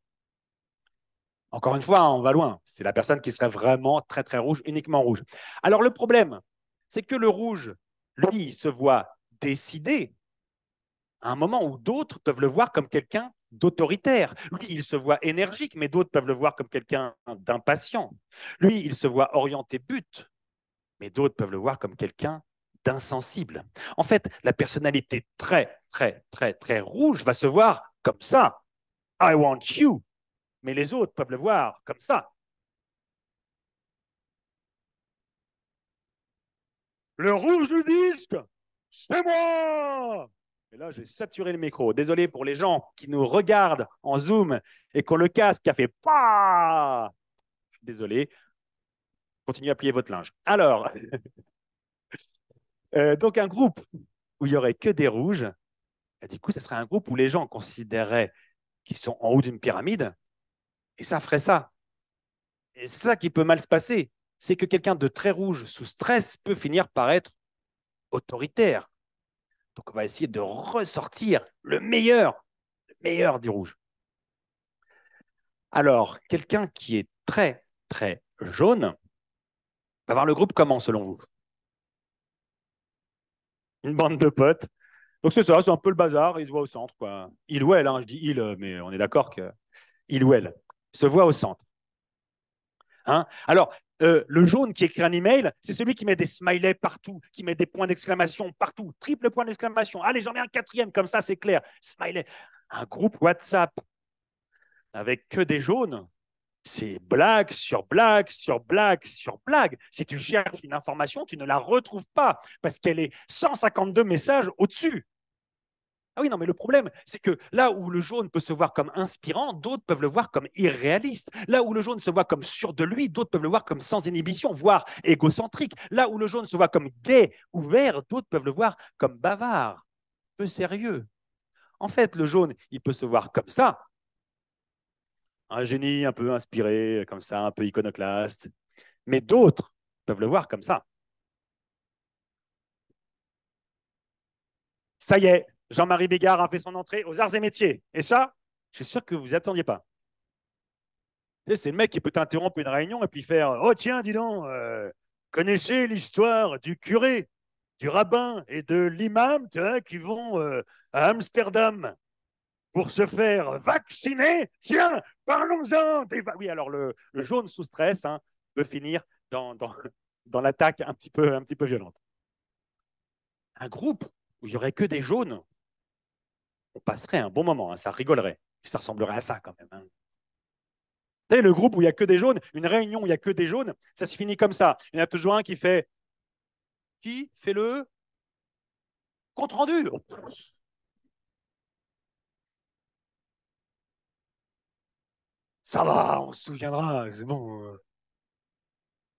S2: Encore une fois, on va loin. C'est la personne qui serait vraiment très, très rouge, uniquement rouge. Alors, le problème, c'est que le rouge, lui, il se voit décidé à un moment où d'autres peuvent le voir comme quelqu'un d'autoritaire. Lui, il se voit énergique, mais d'autres peuvent le voir comme quelqu'un d'impatient. Lui, il se voit orienté but, mais d'autres peuvent le voir comme quelqu'un d'insensible. En fait, la personnalité très, très, très, très rouge va se voir comme ça. I want you. Mais les autres peuvent le voir comme ça. Le rouge du disque, c'est moi. Et là, j'ai saturé le micro. Désolé pour les gens qui nous regardent en Zoom et qui ont le casque qui a fait pas. Désolé. Continuez à plier votre linge. Alors, donc un groupe où il n'y aurait que des rouges, et du coup, ce serait un groupe où les gens considéreraient qu'ils sont en haut d'une pyramide et ça ferait ça. Et c'est ça qui peut mal se passer. C'est que quelqu'un de très rouge sous stress peut finir par être autoritaire. Donc, on va essayer de ressortir le meilleur du rouge. Alors, quelqu'un qui est très, très jaune va voir le groupe comment, selon vous? Une bande de potes. Donc, c'est ça, c'est un peu le bazar, il se voit au centre, quoi. Il ou elle, hein, je dis il, mais on est d'accord que il ou elle se voit au centre. Hein? Alors, le jaune qui écrit un email, c'est celui qui met des smileys partout, qui met des points d'exclamation partout, triple point d'exclamation. Allez, j'en mets un quatrième, comme ça, c'est clair. Smiley. Un groupe WhatsApp avec que des jaunes, c'est blague sur blague sur blague sur blague. Si tu cherches une information, tu ne la retrouves pas parce qu'elle est 152 messages au-dessus. Ah oui, non, mais le problème, c'est que là où le jaune peut se voir comme inspirant, d'autres peuvent le voir comme irréaliste. Là où le jaune se voit comme sûr de lui, d'autres peuvent le voir comme sans inhibition, voire égocentrique. Là où le jaune se voit comme gai, ouvert, d'autres peuvent le voir comme bavard, peu sérieux. En fait, le jaune, il peut se voir comme ça, un génie un peu inspiré, comme ça, un peu iconoclaste. Mais d'autres peuvent le voir comme ça. Ça y est, Jean-Marie Bigard a fait son entrée aux arts et métiers. Et ça, je suis sûr que vous n'y attendiez pas. C'est le mec qui peut t'interrompre une réunion et puis faire oh, tiens, dis donc, connaissez l'histoire du curé, du rabbin et de l'imam qui vont à Amsterdam pour se faire vacciner. Tiens, parlons-en. Oui, alors le jaune sous stress peut finir dans l'attaque un petit peu violente. Un groupe où il n'y aurait que des jaunes, on passerait un bon moment, hein, ça rigolerait. Ça ressemblerait à ça quand même. Hein. Vous savez, le groupe où il n'y a que des jaunes, une réunion où il n'y a que des jaunes, ça se finit comme ça. Il y en a toujours un qui fait qui fait le compte rendu. Ça va, on se souviendra, c'est bon.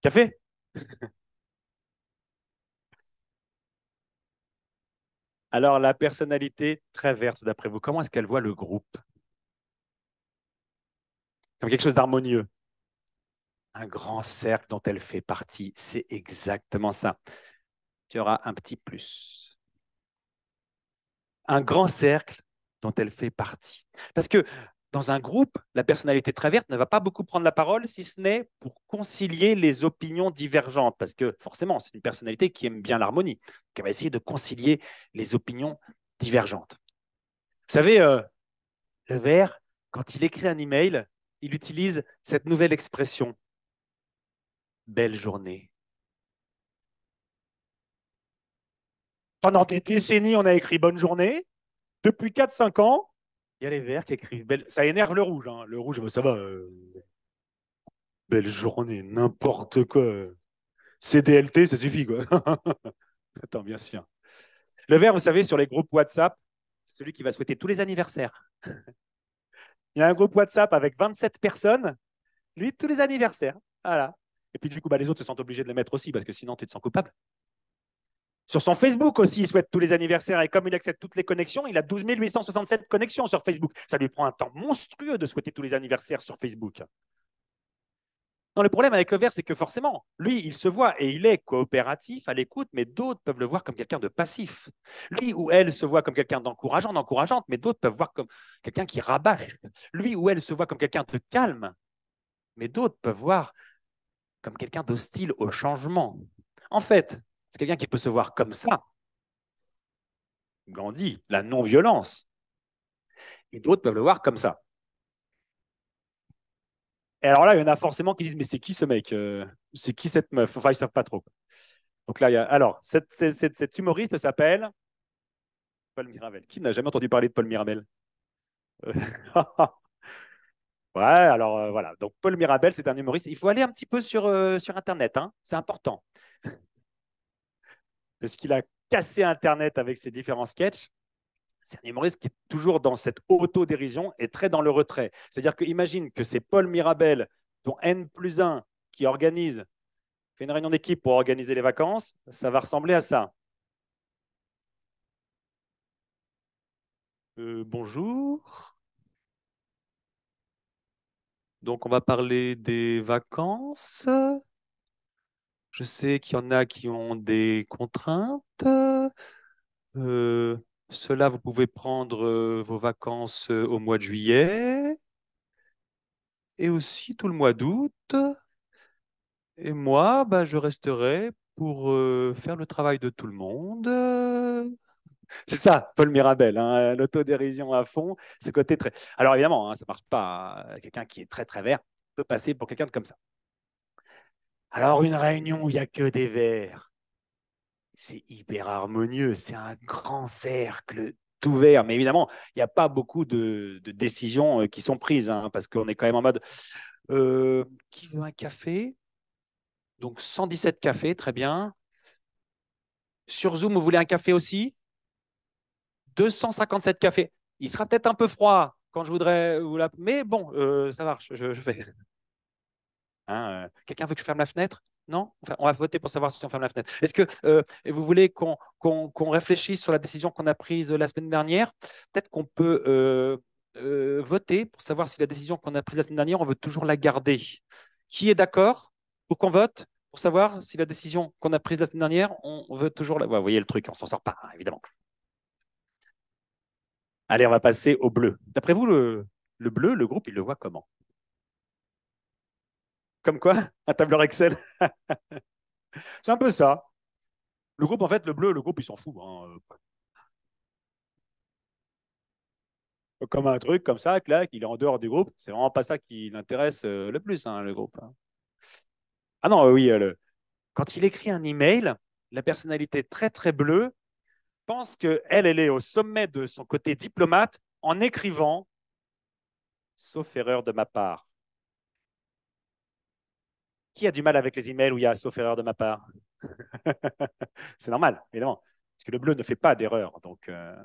S2: Café. Alors, la personnalité très verte, d'après vous, comment est-ce qu'elle voit le groupe? Comme quelque chose d'harmonieux. Un grand cercle dont elle fait partie. C'est exactement ça. Tu auras un petit plus. Un grand cercle dont elle fait partie. Parce que dans un groupe, la personnalité très verte ne va pas beaucoup prendre la parole, si ce n'est pour concilier les opinions divergentes. Parce que forcément, c'est une personnalité qui aime bien l'harmonie. Donc, elle va essayer de concilier les opinions divergentes. Vous savez, le vert, quand il écrit un email, il utilise cette nouvelle expression. Belle journée. Pendant des décennies, on a écrit bonne journée. Depuis 4-5 ans, il y a les verts qui écrivent belle. Ça énerve le rouge. Hein. Le rouge, ça va. Belle journée, n'importe quoi. CDLT, ça suffit, quoi. Attends, bien sûr. Le vert, vous savez, sur les groupes WhatsApp, c'est celui qui va souhaiter tous les anniversaires. Il y a un groupe WhatsApp avec 27 personnes. Lui, tous les anniversaires. Voilà. Et puis, du coup, les autres se sont obligés de le mettre aussi parce que sinon, tu te sens coupable. Sur son Facebook aussi, il souhaite tous les anniversaires et comme il accède toutes les connexions, il a 12 867 connexions sur Facebook. Ça lui prend un temps monstrueux de souhaiter tous les anniversaires sur Facebook. Non, le problème avec le vert, c'est que forcément, lui, il se voit et il est coopératif à l'écoute, mais d'autres peuvent le voir comme quelqu'un de passif. Lui ou elle se voit comme quelqu'un d'encourageant, d'encourageante, mais d'autres peuvent voir comme quelqu'un qui rabâche. Lui ou elle se voit comme quelqu'un de calme, mais d'autres peuvent voir comme quelqu'un d'hostile au changement. En fait, c'est quelqu'un qui peut se voir comme ça, Gandhi, la non-violence, et d'autres peuvent le voir comme ça. Et alors là, il y en a forcément qui disent, mais c'est qui ce mec C'est qui cette meuf? Enfin, ils ne savent pas trop. Donc là, il y a... Alors, cette humoriste s'appelle Paul Mirabel. Qui n'a jamais entendu parler de Paul Mirabel? Ouais, alors voilà. Donc Paul Mirabel, c'est un humoriste. Il faut aller un petit peu sur Internet, hein. C'est important. Parce qu'il a cassé Internet avec ses différents sketchs. C'est un humoriste qui est toujours dans cette autodérision et très dans le retrait. C'est-à-dire que imagine que c'est Paul Mirabel, ton N+1, qui organise, fait une réunion d'équipe pour organiser les vacances. Ça va ressembler à ça. Bonjour. Donc, on va parler des vacances. Je sais qu'il y en a qui ont des contraintes. Euh, Cela, vous pouvez prendre vos vacances au mois de juillet et aussi tout le mois d'août. Et moi, bah, je resterai pour faire le travail de tout le monde. C'est ça, Paul Mirabel, hein, l'autodérision à fond, ce côté très... Alors évidemment, hein, ça ne marche pas. Quelqu'un qui est très très vert peut passer pour quelqu'un de comme ça. Alors une réunion où il n'y a que des verts, c'est hyper harmonieux, c'est un grand cercle tout vert. Mais évidemment, il n'y a pas beaucoup de décisions qui sont prises, hein, parce qu'on est quand même en mode qui veut un café? Donc 117 cafés, très bien. Sur Zoom, vous voulez un café aussi? 257 cafés. Il sera peut-être un peu froid quand je voudrais vous la... Mais bon, ça marche, je fais. Hein, quelqu'un veut que je ferme la fenêtre? Non? Enfin, on va voter pour savoir si on ferme la fenêtre. Est-ce que vous voulez qu'on réfléchisse sur la décision qu'on a prise la semaine dernière? Peut-être qu'on peut voter pour savoir si la décision qu'on a prise la semaine dernière, on veut toujours la garder. Qui est d'accord pour qu'on vote pour savoir si la décision qu'on a prise la semaine dernière, on veut toujours la... Ouais, vous voyez le truc, on s'en sort pas, hein, évidemment. Allez, on va passer au bleu. D'après vous, le bleu, le groupe, il le voit comment? Comme quoi? Un tableur Excel? C'est un peu ça. Le groupe, en fait, le bleu, le groupe, il s'en fout. Hein. Comme un truc comme ça, clac, il est en dehors du groupe. C'est vraiment pas ça qui l'intéresse le plus, hein, le groupe. Hein. Ah non, oui, quand il écrit un email, la personnalité très très bleue, pense qu'elle est au sommet de son côté diplomate en écrivant, sauf erreur de ma part. Qui a du mal avec les emails où il y a sauf erreur de ma part? C'est normal, évidemment. Parce que le bleu ne fait pas d'erreur. Donc, il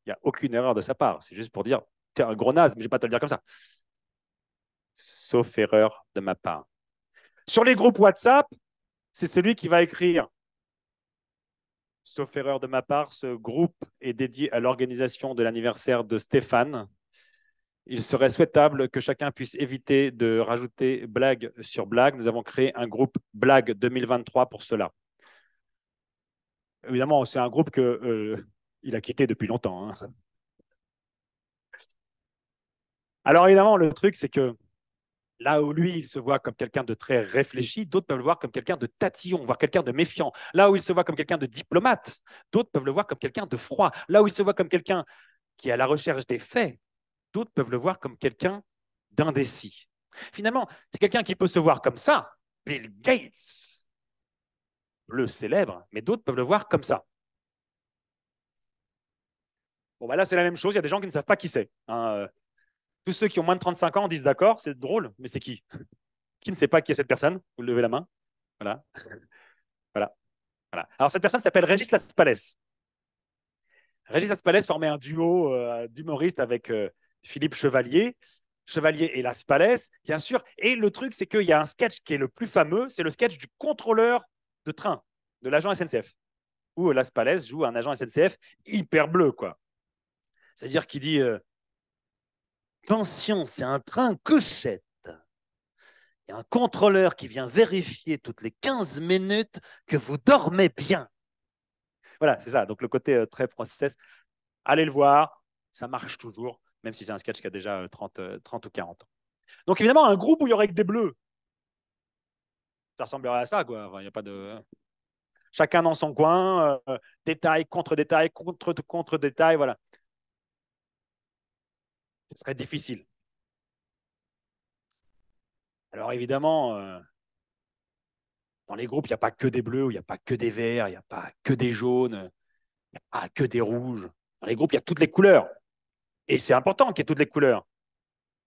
S2: n'y a aucune erreur de sa part. C'est juste pour dire, tu es un gros naze, mais je ne vais pas te le dire comme ça. Sauf erreur de ma part. Sur les groupes WhatsApp, c'est celui qui va écrire, sauf erreur de ma part, ce groupe est dédié à l'organisation de l'anniversaire de Stéphane. Il serait souhaitable que chacun puisse éviter de rajouter blague sur blague. Nous avons créé un groupe Blague 2023 pour cela. Évidemment, c'est un groupe qu'il a quitté depuis longtemps. Hein. Alors évidemment, le truc, c'est que là où lui, il se voit comme quelqu'un de très réfléchi, d'autres peuvent le voir comme quelqu'un de tatillon, voire quelqu'un de méfiant. Là où il se voit comme quelqu'un de diplomate, d'autres peuvent le voir comme quelqu'un de froid. Là où il se voit comme quelqu'un qui est à la recherche des faits, d'autres peuvent le voir comme quelqu'un d'indécis. Finalement, c'est quelqu'un qui peut se voir comme ça, Bill Gates, le célèbre, mais d'autres peuvent le voir comme ça. Bon, bah là, c'est la même chose. Il y a des gens qui ne savent pas qui c'est. Hein. Tous ceux qui ont moins de 35 ans disent d'accord, c'est drôle, mais c'est qui? Qui ne sait pas qui est cette personne? Vous levez la main. Voilà. Voilà. Voilà. Alors, cette personne s'appelle Régis Laspalès. Régis Laspalès formait un duo d'humoristes avec Philippe Chevalier. Chevalier et Laspalès, bien sûr. Et le truc, c'est qu'il y a un sketch qui est le plus fameux, c'est le sketch du contrôleur de train, de l'agent SNCF, où Laspalès joue un agent SNCF hyper bleu, quoi. C'est-à-dire qu'il dit attention, c'est un train Cochette. Il y a un contrôleur qui vient vérifier toutes les 15 minutes que vous dormez bien. Voilà, c'est ça. Donc, le côté très process. Allez le voir, ça marche toujours, même si c'est un sketch qui a déjà 30 ou 40 ans. Donc, évidemment, un groupe où il y aurait que des bleus, ça ressemblerait à ça, quoi. Enfin, il n'y a pas de... Chacun dans son coin, détail contre détail, contre détail, voilà. Ce serait difficile. Alors, évidemment, dans les groupes, il n'y a pas que des bleus, il n'y a pas que des verts, il n'y a pas que des jaunes, il n'y a pas que des rouges. Dans les groupes, il y a toutes les couleurs. Et c'est important qu'il y ait toutes les couleurs.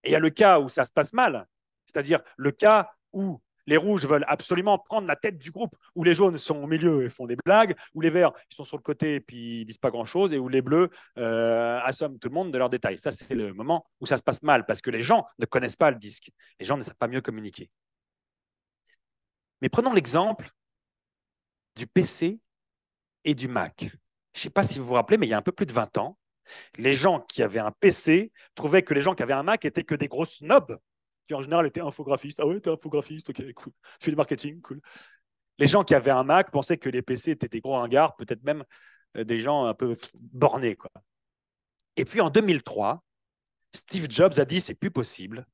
S2: Et il y a le cas où ça se passe mal, c'est-à-dire le cas où les rouges veulent absolument prendre la tête du groupe, où les jaunes sont au milieu et font des blagues, où les verts ils sont sur le côté et puis ils disent pas grand-chose, et où les bleus assomment tout le monde de leurs détails. Ça, c'est le moment où ça se passe mal, parce que les gens ne connaissent pas le disque. Les gens ne savent pas mieux communiquer. Mais prenons l'exemple du PC et du Mac. Je ne sais pas si vous vous rappelez, mais il y a un peu plus de 20 ans, les gens qui avaient un PC trouvaient que les gens qui avaient un Mac étaient que des gros snobs, qui en général étaient infographistes. Ah ouais, t'es infographiste, ok, cool. Tu fais du marketing, cool. Les gens qui avaient un Mac pensaient que les PC étaient des gros ringards, peut-être même des gens un peu bornés, quoi. Et puis en 2003, Steve Jobs a dit c'est plus possible.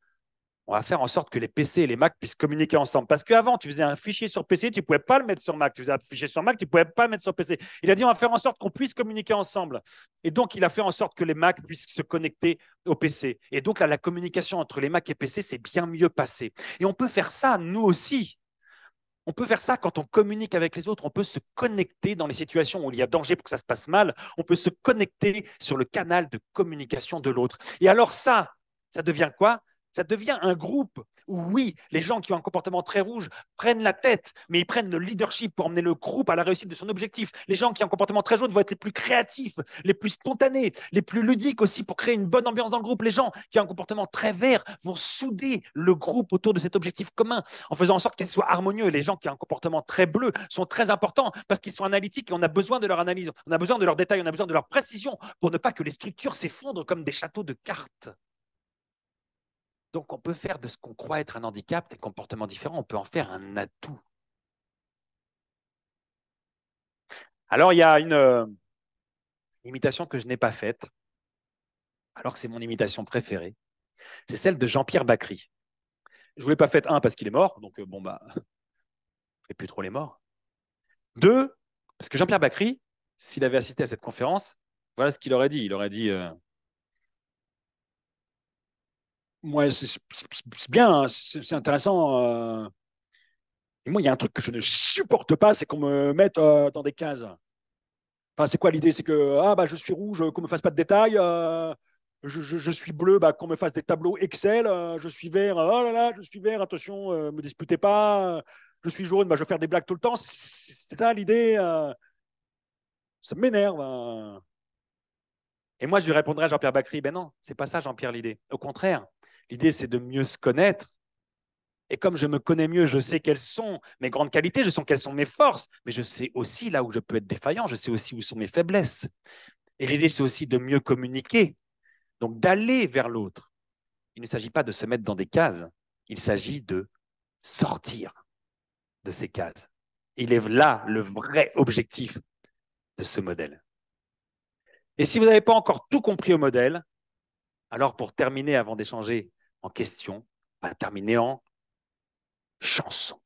S2: On va faire en sorte que les PC et les Mac puissent communiquer ensemble. Parce qu'avant, tu faisais un fichier sur PC, tu ne pouvais pas le mettre sur Mac. Tu faisais un fichier sur Mac, tu ne pouvais pas le mettre sur PC. Il a dit on va faire en sorte qu'on puisse communiquer ensemble. Et donc, il a fait en sorte que les Mac puissent se connecter au PC. Et donc, là, la communication entre les Mac et PC s'est bien mieux passée. Et on peut faire ça, nous aussi. On peut faire ça quand on communique avec les autres. On peut se connecter dans les situations où il y a danger pour que ça se passe mal. On peut se connecter sur le canal de communication de l'autre. Et alors ça devient quoi? Ça devient un groupe où, oui, les gens qui ont un comportement très rouge prennent la tête, mais ils prennent le leadership pour emmener le groupe à la réussite de son objectif. Les gens qui ont un comportement très jaune vont être les plus créatifs, les plus spontanés, les plus ludiques aussi pour créer une bonne ambiance dans le groupe. Les gens qui ont un comportement très vert vont souder le groupe autour de cet objectif commun en faisant en sorte qu'il soit harmonieux. Et les gens qui ont un comportement très bleu sont très importants parce qu'ils sont analytiques et on a besoin de leur analyse, on a besoin de leurs détails, on a besoin de leur précision pour ne pas que les structures s'effondrent comme des châteaux de cartes. Donc, on peut faire de ce qu'on croit être un handicap des comportements différents, on peut en faire un atout. Alors, il y a une imitation que je n'ai pas faite, alors que c'est mon imitation préférée. C'est celle de Jean-Pierre Bacry. Je ne l'ai pas faite, un, parce qu'il est mort, donc bon, bah, je ne fais plus trop les morts. Deux, parce que Jean-Pierre Bacry, s'il avait assisté à cette conférence, voilà ce qu'il aurait dit. Il aurait dit moi, c'est bien, hein, c'est intéressant. Et moi, il y a un truc que je ne supporte pas, c'est qu'on me mette dans des cases.
S4: Enfin, c'est quoi l'idée? C'est que je suis rouge, qu'on me fasse pas de détails. Je suis bleu, qu'on me fasse des tableaux Excel. Je suis vert, oh là là, je suis vert, attention, me disputez pas. Je suis jaune, je vais faire des blagues tout le temps. C'est ça l'idée. Ça m'énerve. Et moi, je lui répondrais à Jean-Pierre Bacry, ben non, c'est pas ça, Jean-Pierre, l'idée. Au contraire, l'idée, c'est de mieux se connaître. Et comme je me connais mieux, je sais quelles sont mes grandes qualités, je sais quelles sont mes forces, mais je sais aussi là où je peux être défaillant, je sais aussi où sont mes faiblesses. Et l'idée, c'est aussi de mieux communiquer, donc d'aller vers l'autre. Il ne s'agit pas de se mettre dans des cases, il s'agit de sortir de ces cases. Il est là le vrai objectif de ce modèle. Et si vous n'avez pas encore tout compris au modèle, alors pour terminer, avant d'échanger en question, on va terminer en chanson.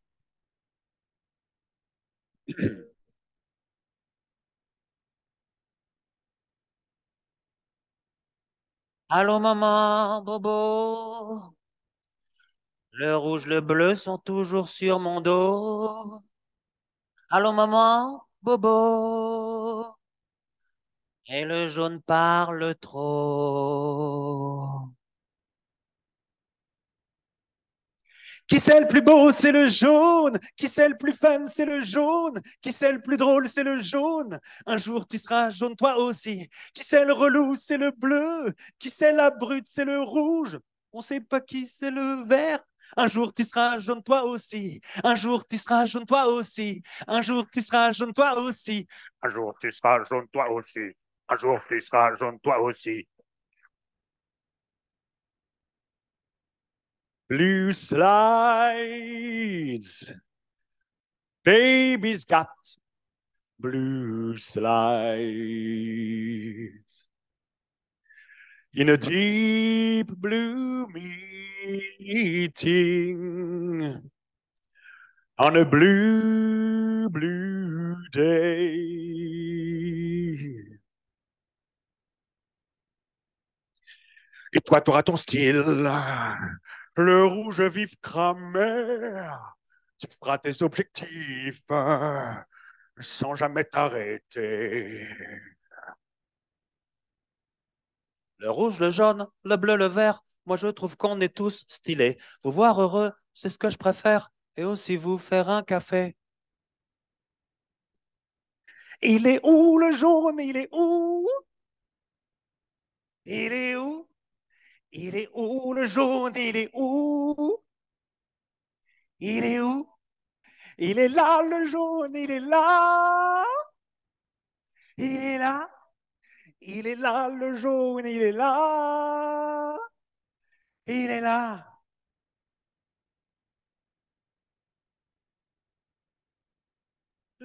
S4: Allô maman, Bobo, le rouge, le bleu sont toujours sur mon dos. Allô maman, Bobo, et le jaune parle trop. Qui c'est le plus beau, c'est le jaune. Qui c'est le plus fun, c'est le jaune. Qui c'est le plus drôle, c'est le jaune. Un jour, tu seras jaune toi aussi. Qui c'est le relou, c'est le bleu. Qui c'est la brute, c'est le rouge. On ne sait pas qui c'est le vert. Un jour, tu seras jaune toi aussi. Un jour, tu seras jaune toi aussi. Un jour, tu seras jaune toi aussi.
S2: Un jour, tu seras jaune toi aussi. Un jour, tu seras jaune toi aussi.
S4: Blue slides. Baby's got blue slides. In a deep blue meeting. On a blue, blue day. Et toi, tu auras ton style. Le rouge vif cramé. Tu feras tes objectifs sans jamais t'arrêter.
S2: Le rouge, le jaune, le bleu, le vert, moi je trouve qu'on est tous stylés. Vous voir heureux, c'est ce que je préfère. Et aussi vous faire un café.
S4: Il est où le jaune? Il est où?
S2: Il est où?
S4: Il est où le jaune? Il est où?
S2: Il est où?
S4: Il est là le jaune, il est là.
S2: Il est là.
S4: Il est là le jaune, il est là.
S2: Il est là.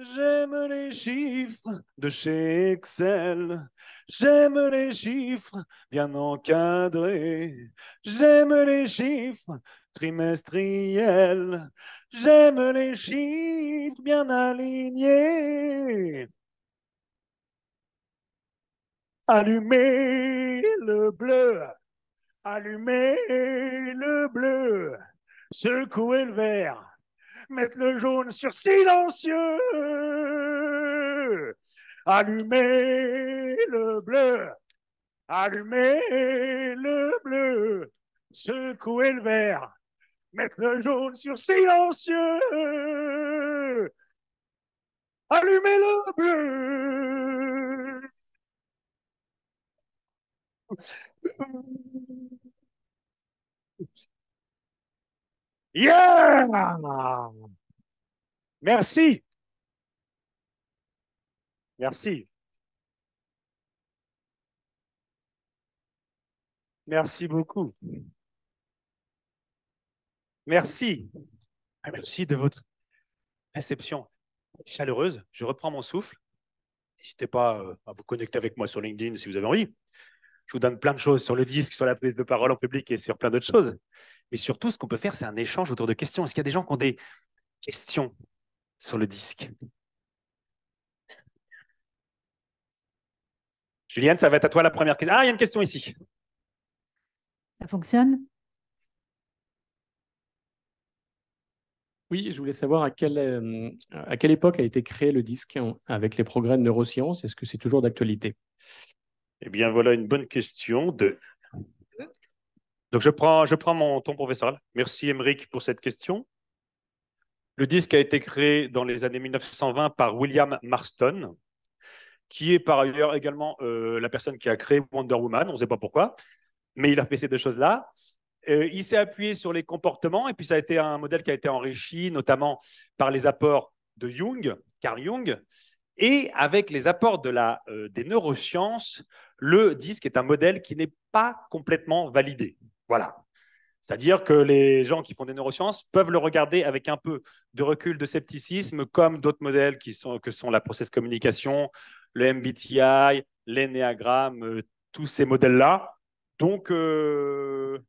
S4: J'aime les chiffres de chez Excel. J'aime les chiffres bien encadrés. J'aime les chiffres trimestriels. J'aime les chiffres bien alignés. Allumez le bleu. Allumez le bleu. Secouez le vert. Mettre le jaune sur silencieux. Allumez le bleu. Allumez le bleu. Secouez le vert. Mettre le jaune sur silencieux. Allumez le bleu. Yeah! Merci. Merci. Merci beaucoup. Merci. Merci de votre réception chaleureuse. Je reprends mon souffle. N'hésitez pas à vous connecter avec moi sur LinkedIn si vous avez envie. Je vous donne plein de choses sur le disque, sur la prise de parole en public et sur plein d'autres choses. Et surtout, ce qu'on peut faire, c'est un échange autour de questions. Est-ce qu'il y a des gens qui ont des questions sur le disque? Juliane, ça va être à toi la première question. Ah, il y a une question ici.
S1: Ça fonctionne?
S5: Oui, je voulais savoir à quelle époque a été créé le disque avec les progrès de neurosciences. Est-ce que c'est toujours d'actualité?
S2: Eh bien, voilà une bonne question. Donc, je prends mon ton professoral. Merci, Émeric, pour cette question. Le disque a été créé dans les années 1920 par William Marston, qui est par ailleurs également la personne qui a créé Wonder Woman. On ne sait pas pourquoi, mais il a fait ces deux choses-là. Il s'est appuyé sur les comportements et puis ça a été un modèle qui a été enrichi notamment par les apports de Jung, Carl Jung, et avec les apports des neurosciences, le disque est un modèle qui n'est pas complètement validé. Voilà. C'est-à-dire que les gens qui font des neurosciences peuvent le regarder avec un peu de recul, de scepticisme, comme d'autres modèles que sont la process communication, le MBTI, l'énéagramme, tous ces modèles-là. Donc, je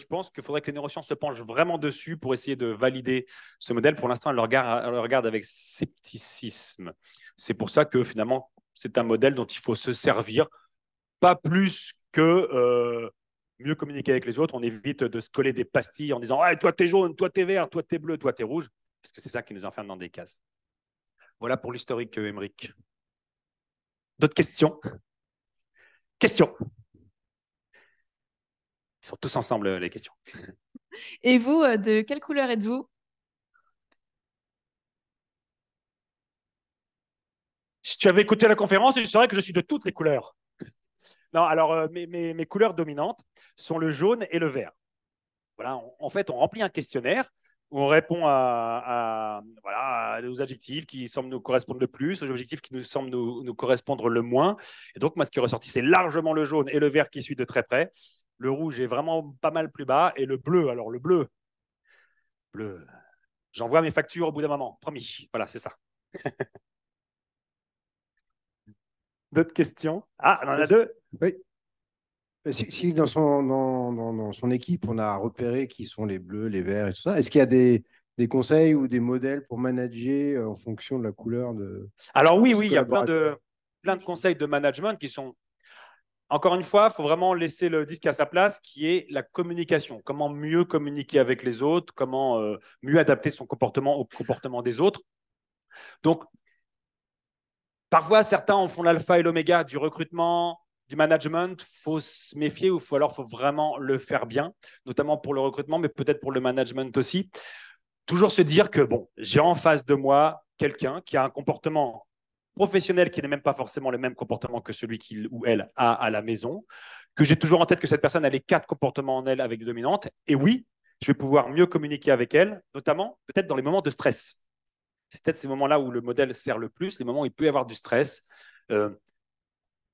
S2: pense qu'il faudrait que les neurosciences se penchent vraiment dessus pour essayer de valider ce modèle. Pour l'instant, elles le regardent avec scepticisme. C'est pour ça que finalement, c'est un modèle dont il faut se servir, pas plus que mieux communiquer avec les autres. On évite de se coller des pastilles en disant hey, toi, t'es jaune, toi, t'es vert, toi, t'es bleu, toi, t'es rouge, parce que c'est ça qui nous enferme dans des cases. Voilà pour l'historique, Émeric. D'autres questions? Questions? Ils sont tous ensemble, les questions.
S6: Et vous, de quelle couleur êtes-vous?
S2: Si tu avais écouté la conférence, tu saurais que je suis de toutes les couleurs. Non, alors mes couleurs dominantes sont le jaune et le vert. Voilà, en fait, on remplit un questionnaire où on répond voilà, aux adjectifs qui semblent nous correspondre le plus, aux objectifs qui nous semblent nous correspondre le moins. Et donc, moi, ce qui est ressorti, c'est largement le jaune et le vert qui suit de très près. Le rouge est vraiment pas mal plus bas. Et le bleu, alors le bleu, j'envoie mes factures au bout d'un moment, promis. Voilà, c'est ça. D'autres questions? Ah, on en a deux.
S7: Oui. Si dans dans son équipe, on a repéré qui sont les bleus, les verts et tout ça, est-ce qu'il y a des conseils ou des modèles pour manager en fonction de la couleur de...
S2: Alors oui, il y a plein de conseils de management qui sont... Encore une fois, il faut vraiment laisser le disque à sa place, qui est la communication. Comment mieux communiquer avec les autres, comment mieux adapter son comportement au comportement des autres. Donc, parfois, certains en font l'alpha et l'oméga du recrutement, du management. Il faut se méfier ou alors il faut vraiment le faire bien, notamment pour le recrutement, mais peut-être pour le management aussi. Toujours se dire que, bon, j'ai en face de moi quelqu'un qui a un comportement professionnel qui n'est même pas forcément le même comportement que celui qu'il ou elle a à la maison, que j'ai toujours en tête que cette personne a les 4 comportements en elle avec des dominantes. Et oui, je vais pouvoir mieux communiquer avec elle, notamment peut-être dans les moments de stress. C'est peut-être ces moments-là où le modèle sert le plus, les moments où il peut y avoir du stress.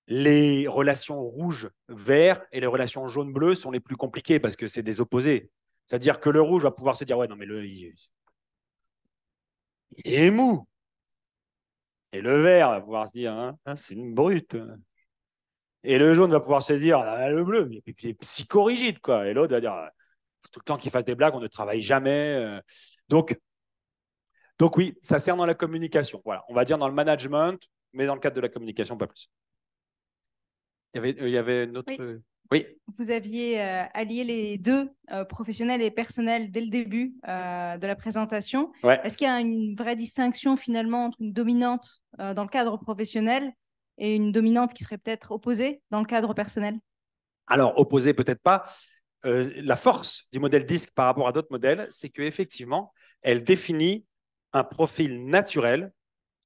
S2: Les relations rouge-vert et les relations jaune-bleu sont les plus compliquées parce que c'est des opposés. C'est-à-dire que le rouge va pouvoir se dire ouais, non, mais il est mou. Et le vert va pouvoir se dire hein, c'est une brute. Et le jaune va pouvoir se dire ah, le bleu, mais il est psychorigide, quoi. Et l'autre va dire faut tout le temps qu'il fasse des blagues, on ne travaille jamais. Donc oui, ça sert dans la communication. Voilà, on va dire dans le management, mais dans le cadre de la communication, pas plus. Il y avait une autre. Oui.
S6: Vous aviez allié les deux, professionnels et personnels, dès le début de la présentation.
S2: Ouais.
S6: Est-ce qu'il y a une vraie distinction finalement entre une dominante dans le cadre professionnel et une dominante qui serait peut-être opposée dans le cadre personnel?
S2: Alors, opposée peut-être pas. La force du modèle DISC par rapport à d'autres modèles, c'est qu'effectivement, elle définit un profil naturel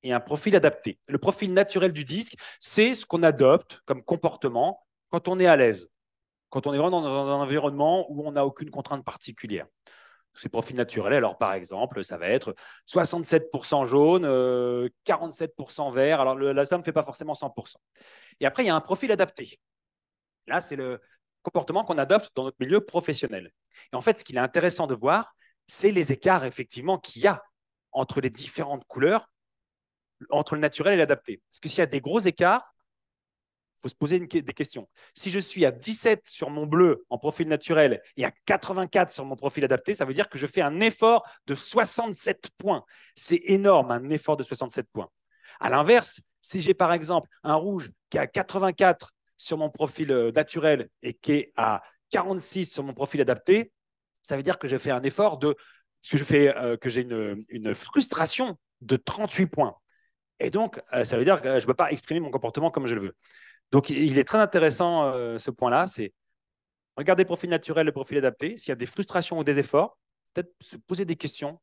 S2: et un profil adapté. Le profil naturel du disque, c'est ce qu'on adopte comme comportement quand on est à l'aise, quand on est vraiment dans un environnement où on n'a aucune contrainte particulière. Ces profils naturels, alors par exemple, ça va être 67% jaune, 47% vert. Alors la somme ne fait pas forcément 100%. Et après, il y a un profil adapté. Là, c'est le comportement qu'on adopte dans notre milieu professionnel. Et en fait, ce qu'il est intéressant de voir, c'est les écarts effectivement qu'il y a entre les différentes couleurs, entre le naturel et l'adapté. Parce que s'il y a des gros écarts, il faut se poser des questions. Si je suis à 17 sur mon bleu en profil naturel et à 84 sur mon profil adapté, ça veut dire que je fais un effort de 67 points. C'est énorme, un effort de 67 points. À l'inverse, si j'ai par exemple un rouge qui est à 84 sur mon profil naturel et qui est à 46 sur mon profil adapté, ça veut dire que je fais un effort de que j'ai une frustration de 38 points. Et donc, ça veut dire que je ne peux pas exprimer mon comportement comme je le veux. Donc, il est très intéressant, ce point-là, c'est regarder le profil naturel, le profil adapté. S'il y a des frustrations ou des efforts, peut-être se poser des questions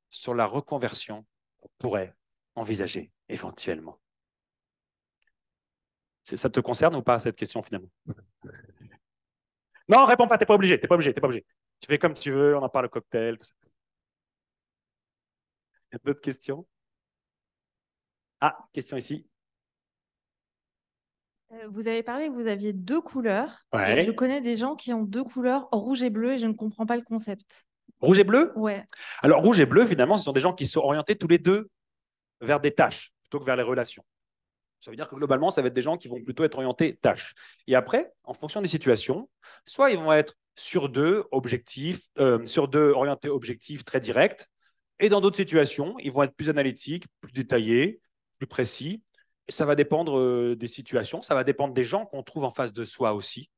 S2: sur la reconversion qu'on pourrait envisager éventuellement. Ça te concerne ou pas, cette question, finalement? Non, réponds pas, t'es pas obligé, t'es pas obligé, t'es pas obligé. Tu fais comme tu veux, on en parle au cocktail, tout ça. Il y a d'autres questions? Ah, question ici.
S8: Vous avez parlé que vous aviez 2 couleurs.
S2: Ouais.
S8: Et je connais des gens qui ont 2 couleurs, rouge et bleu, et je ne comprends pas le concept.
S2: Rouge et bleu?
S8: Ouais.
S2: Alors, rouge et bleu, finalement, ce sont des gens qui sont orientés tous les deux vers des tâches plutôt que vers les relations. Ça veut dire que globalement, ça va être des gens qui vont plutôt être orientés tâches. Et après, en fonction des situations, soit ils vont être sur deux orientés objectifs très directs, et dans d'autres situations, ils vont être plus analytiques, plus détaillés, plus précis. Et ça va dépendre des situations, ça va dépendre des gens qu'on trouve en face de soi aussi.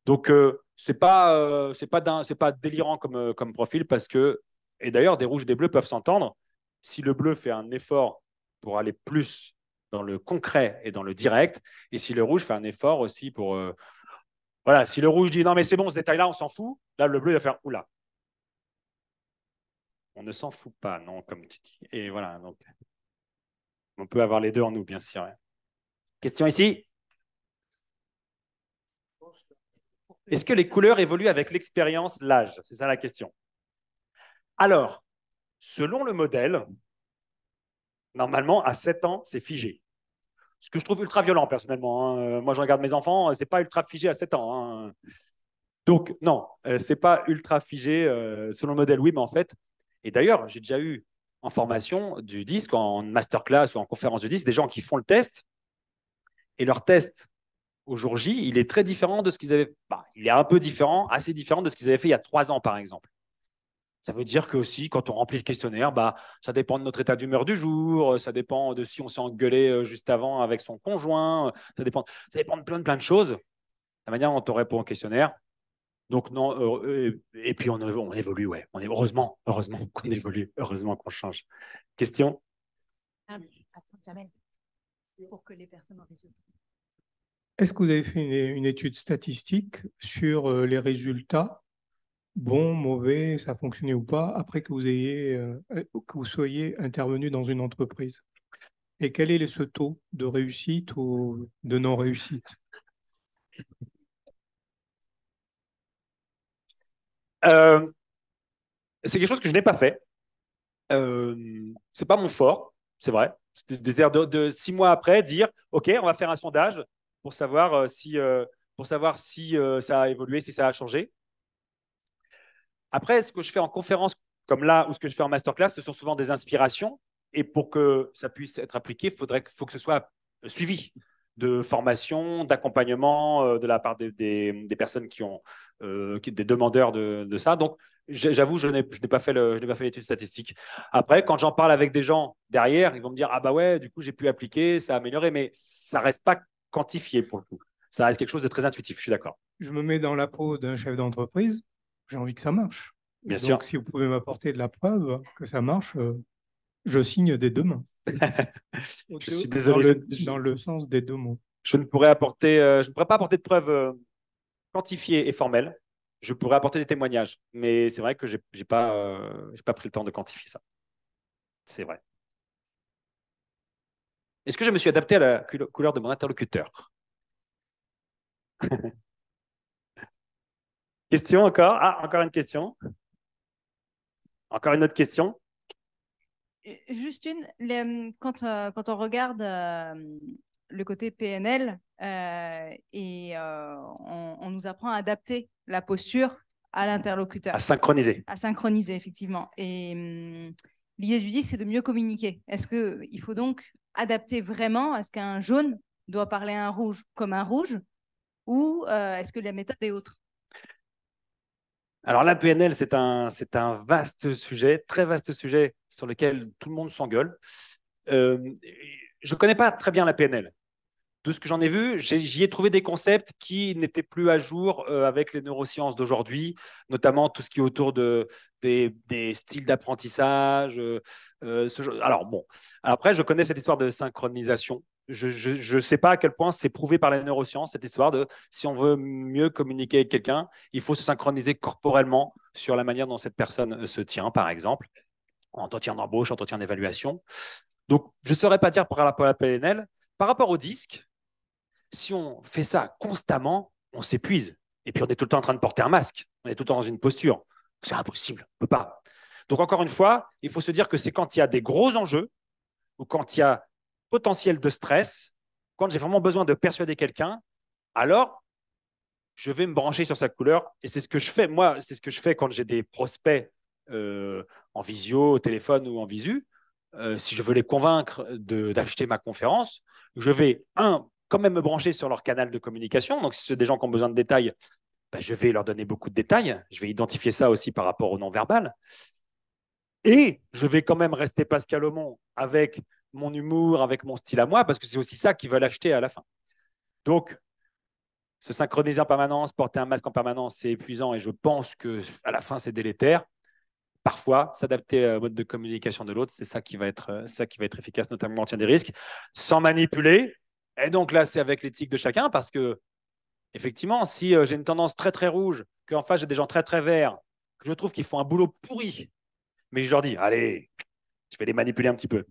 S2: Donc, c'est pas délirant comme profil parce que, et d'ailleurs, des rouges et des bleus peuvent s'entendre. Si le bleu fait un effort pour aller plus dans le concret et dans le direct, et si le rouge fait un effort aussi pour... voilà, si le rouge dit non mais c'est bon, ce détail-là, on s'en fout, là le bleu il va faire oula. On ne s'en fout pas, non, comme tu dis. Et voilà, donc on peut avoir les deux en nous, bien sûr. Question ici. Est-ce que les couleurs évoluent avec l'expérience, l'âge? C'est ça la question. Alors, selon le modèle, normalement, à 7 ans, c'est figé. Ce que je trouve ultra violent, personnellement. Hein. Moi, je regarde mes enfants, c'est pas ultra figé à 7 ans. Hein. Donc, non, c'est pas ultra figé selon le modèle, oui, mais en fait, et d'ailleurs, j'ai déjà eu en formation du disque, en masterclass ou en conférence de disque, des gens qui font le test, et leur test au jour J, il est très différent de ce qu'ils avaient. Bah, il est un peu différent, assez différent de ce qu'ils avaient fait il y a 3 ans, par exemple. Ça veut dire que aussi, quand on remplit le questionnaire, bah, ça dépend de notre état d'humeur du jour, ça dépend de si on s'est engueulé juste avant avec son conjoint, ça dépend de plein de choses, la manière dont on répond au questionnaire. Donc, non, et puis on évolue, ouais. Heureusement qu'on évolue, heureusement qu'on change. Question?
S1: Attends, Jamel, pour que les personnes en résultat.
S9: Est-ce que vous avez fait une étude statistique sur les résultats, bons, mauvais, ça a fonctionné ou pas, après que vous soyez intervenu dans une entreprise? Et quel est ce taux de réussite ou de non-réussite?
S2: C'est quelque chose que je n'ai pas fait. C'est pas mon fort, c'est vrai. C'est-à-dire de 6 mois après, dire OK, on va faire un sondage pour savoir si ça a évolué, si ça a changé. Après, ce que je fais en conférence comme là ou ce que je fais en masterclass, ce sont souvent des inspirations. Et pour que ça puisse être appliqué, faut que ce soit suivi de formation, d'accompagnement de la part des personnes qui ont des demandeurs de ça. Donc, j'avoue, je n'ai pas fait l'étude statistique. Après, quand j'en parle avec des gens derrière, ils vont me dire ah bah ouais, du coup j'ai pu appliquer, ça a amélioré, mais ça reste pas quantifié pour le coup. Ça reste quelque chose de très intuitif. Je suis d'accord.
S9: Je me mets dans la peau d'un chef d'entreprise, j'ai envie que ça marche.
S2: Bien
S9: Donc,
S2: sûr.
S9: si vous pouvez m'apporter de la preuve que ça marche, je signe dès demain.
S2: Je suis désolé.
S9: Dans le sens des 2 mots.
S2: Je ne pourrais pas apporter de preuves quantifiées et formelles. Je pourrais apporter des témoignages, mais c'est vrai que j'ai pas pris le temps de quantifier ça. C'est vrai. Est-ce que je me suis adapté à la couleur de mon interlocuteur? Question encore? Ah, encore une question. Encore une autre question?
S6: Juste quand on regarde le côté PNL on nous apprend à adapter la posture à l'interlocuteur.
S2: À synchroniser.
S6: À synchroniser, effectivement. Et l'idée du disque, c'est de mieux communiquer. Est-ce qu'il faut donc adapter vraiment? Est-ce qu'un jaune doit parler à un rouge comme un rouge? Ou est-ce que la méthode est autre?
S2: Alors la PNL, c'est un vaste sujet, très vaste sujet sur lequel tout le monde s'engueule. Je ne connais pas très bien la PNL. de ce que j'en ai vu, j'y ai trouvé des concepts qui n'étaient plus à jour avec les neurosciences d'aujourd'hui, notamment tout ce qui est autour des styles d'apprentissage. Alors bon, après, je connais cette histoire de synchronisation. Je ne sais pas à quel point c'est prouvé par les neurosciences, cette histoire de si on veut mieux communiquer avec quelqu'un, il faut se synchroniser corporellement sur la manière dont cette personne se tient, par exemple, en entretien d'embauche, entretien d'évaluation. Donc, je ne saurais pas dire par rapport à la PNL. Par rapport au disque, si on fait ça constamment, on s'épuise. Et puis, on est tout le temps en train de porter un masque. On est tout le temps dans une posture. C'est impossible. On ne peut pas. Donc, encore une fois, il faut se dire que c'est quand il y a des gros enjeux ou quand il y a potentiel de stress, quand j'ai vraiment besoin de persuader quelqu'un, alors je vais me brancher sur sa couleur. Et c'est ce que je fais. Moi, c'est ce que je fais quand j'ai des prospects en visio, au téléphone ou en visu. Si je veux les convaincre d'acheter ma conférence, je vais, quand même me brancher sur leur canal de communication. Donc, si c'est des gens qui ont besoin de détails, ben, je vais leur donner beaucoup de détails. Je vais identifier ça aussi par rapport au non-verbal. Et je vais quand même rester Pascal Aumont avec mon humour, avec mon style à moi, parce que c'est aussi ça qu'ils veulent acheter à la fin. Donc, se synchroniser en permanence, porter un masque en permanence, c'est épuisant et je pense qu'à la fin, c'est délétère. Parfois, s'adapter au mode de communication de l'autre, c'est ça qui va être efficace, notamment en tient des risques, sans manipuler. Et donc là, c'est avec l'éthique de chacun, parce que effectivement, si j'ai une tendance très très rouge, qu'en face j'ai des gens très très verts, que je trouve qu'ils font un boulot pourri, mais je leur dis, allez, je vais les manipuler un petit peu.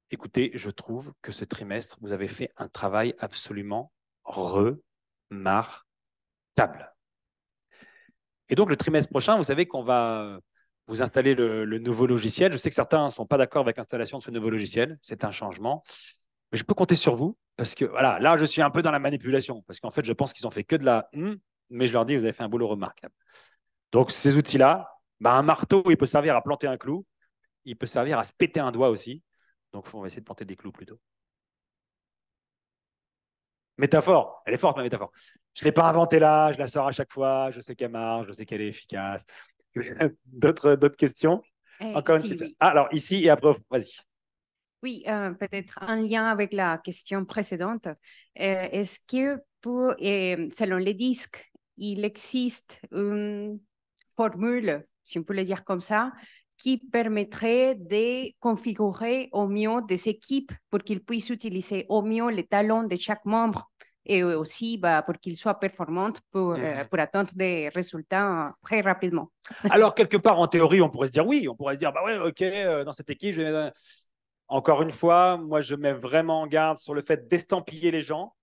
S2: Écoutez, je trouve que ce trimestre, vous avez fait un travail absolument remarquable. Et donc, le trimestre prochain, vous savez qu'on va vous installer le nouveau logiciel. Je sais que certains ne sont pas d'accord avec l'installation de ce nouveau logiciel. C'est un changement. Mais je peux compter sur vous parce que voilà, là, je suis un peu dans la manipulation parce qu'en fait, je pense qu'ils ont fait que de la mais je leur dis, vous avez fait un boulot remarquable. Donc, ces outils-là, un marteau, il peut servir à planter un clou. Il peut servir à se péter un doigt aussi. Donc, on va essayer de planter des clous plutôt. Métaphore, elle est forte, ma métaphore. Je ne l'ai pas inventée là, je la sors à chaque fois, je sais qu'elle marche, je sais qu'elle est efficace. D'autres questions? Encore une question.
S10: Oui.
S2: Ah, alors ici et après, vas-y.
S10: Oui, peut-être en lien avec la question précédente. Est-ce que selon les disques, il existe une formule, si on peut le dire comme ça, qui permettrait de configurer au mieux des équipes pour qu'ils puissent utiliser au mieux les talents de chaque membre et aussi pour qu'ils soient performants pour atteindre des résultats très rapidement?
S2: Alors, quelque part, en théorie, on pourrait se dire oui, on pourrait se dire, bah ouais, ok, dans cette équipe, je vais... Encore une fois, moi, je mets vraiment en garde sur le fait d'estampiller les gens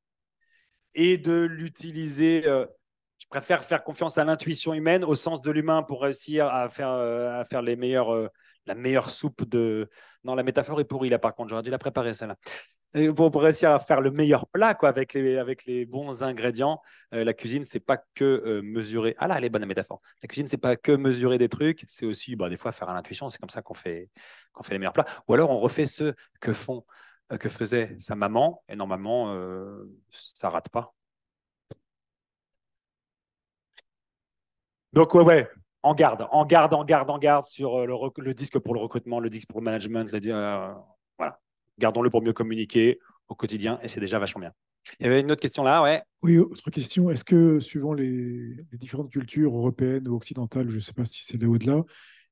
S2: et de l'utiliser. Je préfère faire confiance à l'intuition humaine, au sens de l'humain, pour réussir à faire les meilleurs, la meilleure soupe de. Non, la métaphore est pourrie là, par contre, j'aurais dû la préparer celle-là. Pour réussir à faire le meilleur plat quoi, avec les bons ingrédients. La cuisine, c'est pas que mesurer. Ah là, elle est bonne la métaphore. La cuisine, c'est pas que mesurer des trucs, c'est aussi des fois faire à l'intuition. C'est comme ça qu'on fait les meilleurs plats. Ou alors on refait ce que faisait sa maman, et normalement, ça rate pas. Donc ouais, en garde sur le disque pour le recrutement, le disque pour le management. Voilà, gardons-le pour mieux communiquer au quotidien et c'est déjà vachement bien. Il y avait une autre question là, ouais.
S11: Oui, autre question. Est-ce que suivant les différentes cultures européennes ou occidentales, je ne sais pas si c'est là au-delà,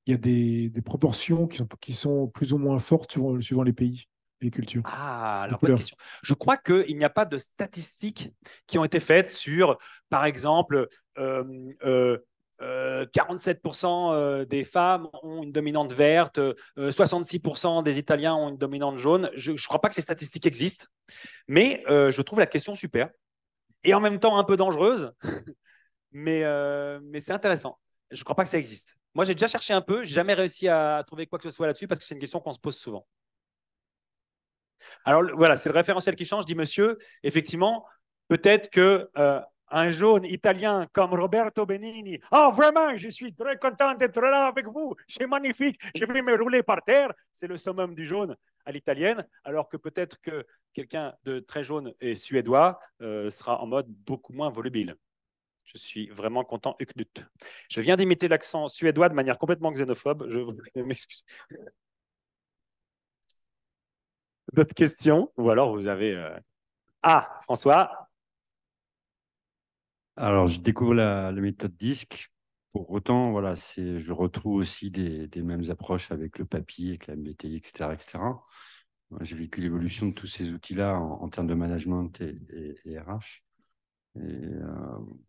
S11: il y a des proportions qui sont plus ou moins fortes suivant les pays et les cultures?
S2: Ah, alors bonne question. Je crois qu'il n'y a pas de statistiques qui ont été faites sur, par exemple, 47% des femmes ont une dominante verte, 66% des Italiens ont une dominante jaune. Je ne crois pas que ces statistiques existent, mais je trouve la question super et en même temps un peu dangereuse, mais c'est intéressant. Je ne crois pas que ça existe. Moi, j'ai déjà cherché un peu, je n'ai jamais réussi à trouver quoi que ce soit là-dessus parce que c'est une question qu'on se pose souvent. Alors voilà, c'est le référentiel qui change, dit monsieur. Effectivement, peut-être que un jaune italien comme Roberto Benigni, oh vraiment, je suis très content d'être là avec vous, c'est magnifique, je vais me rouler par terre, c'est le summum du jaune à l'italienne, alors que peut-être que quelqu'un de très jaune et suédois sera en mode beaucoup moins volubile. Je suis vraiment content, Knut. Je viens d'imiter l'accent suédois de manière complètement xénophobe, je m'excuse. D'autres questions? Ou alors vous avez Ah, François.
S12: Alors, je découvre la méthode DISC. Pour autant, voilà, je retrouve aussi des mêmes approches avec le papier, avec la MBTI, etc., etc. J'ai vécu l'évolution de tous ces outils-là en termes de management et RH. Et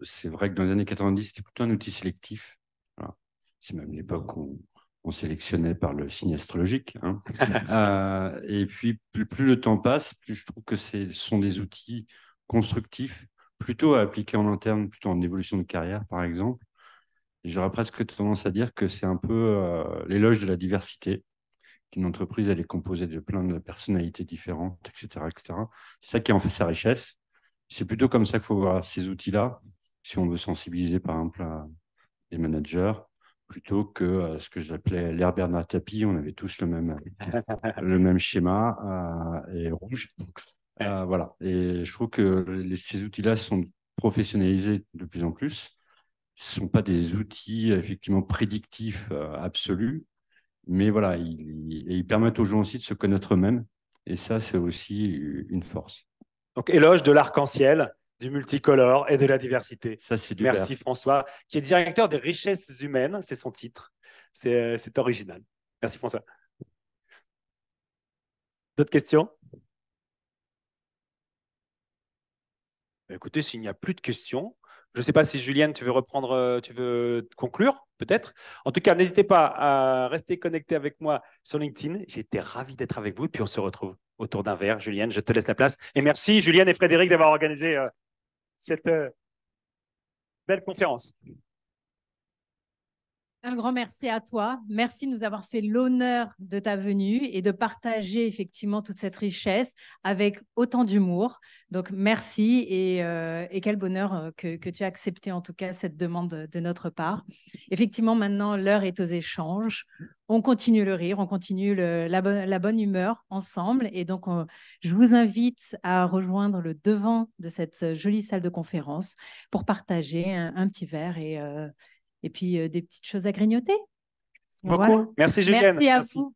S12: c'est vrai que dans les années 90, c'était plutôt un outil sélectif. Voilà. C'est même l'époque où on sélectionnait par le signe astrologique. Hein. Et puis, plus le temps passe, plus je trouve que ce sont des outils constructifs, plutôt à appliquer en interne, plutôt en évolution de carrière, par exemple. Et j'aurais presque tendance à dire que c'est un peu l'éloge de la diversité. Qu'une entreprise, elle est composée de plein de personnalités différentes, etc., etc. C'est ça qui en fait sa richesse. C'est plutôt comme ça qu'il faut voir ces outils-là, si on veut sensibiliser, par exemple, les managers, plutôt que ce que j'appelais l'ère Bernard Tapie. On avait tous le même schéma et rouge. Voilà. Et je trouve que ces outils-là sont professionnalisés de plus en plus. Ce ne sont pas des outils effectivement prédictifs absolus, mais voilà, ils permettent aux gens aussi de se connaître eux-mêmes. Et ça, c'est aussi une force.
S2: Donc, éloge de l'arc-en-ciel, du multicolore et de la diversité.
S12: Ça, c'est du
S2: Merci
S12: vert.
S2: François, qui est directeur des richesses humaines, c'est son titre. C'est original. Merci François. D'autres questions? Écoutez, s'il n'y a plus de questions, je ne sais pas si Julienne, tu veux conclure, peut-être. En tout cas, n'hésitez pas à rester connecté avec moi sur LinkedIn. J'ai été ravi d'être avec vous. Et puis, on se retrouve autour d'un verre. Julienne, je te laisse la place. Et merci, Julienne et Frédéric, d'avoir organisé cette belle conférence.
S1: Un grand merci à toi. Merci de nous avoir fait l'honneur de ta venue et de partager effectivement toute cette richesse avec autant d'humour. Donc, merci et quel bonheur que tu as accepté en tout cas cette demande de notre part. Effectivement, maintenant, l'heure est aux échanges. On continue le rire, on continue la bonne humeur ensemble. Et donc, je vous invite à rejoindre le devant de cette jolie salle de conférence pour partager un petit verre et puis des petites choses à grignoter.
S2: Beaucoup.
S1: Voilà.
S2: Merci Julienne.
S1: Merci à vous.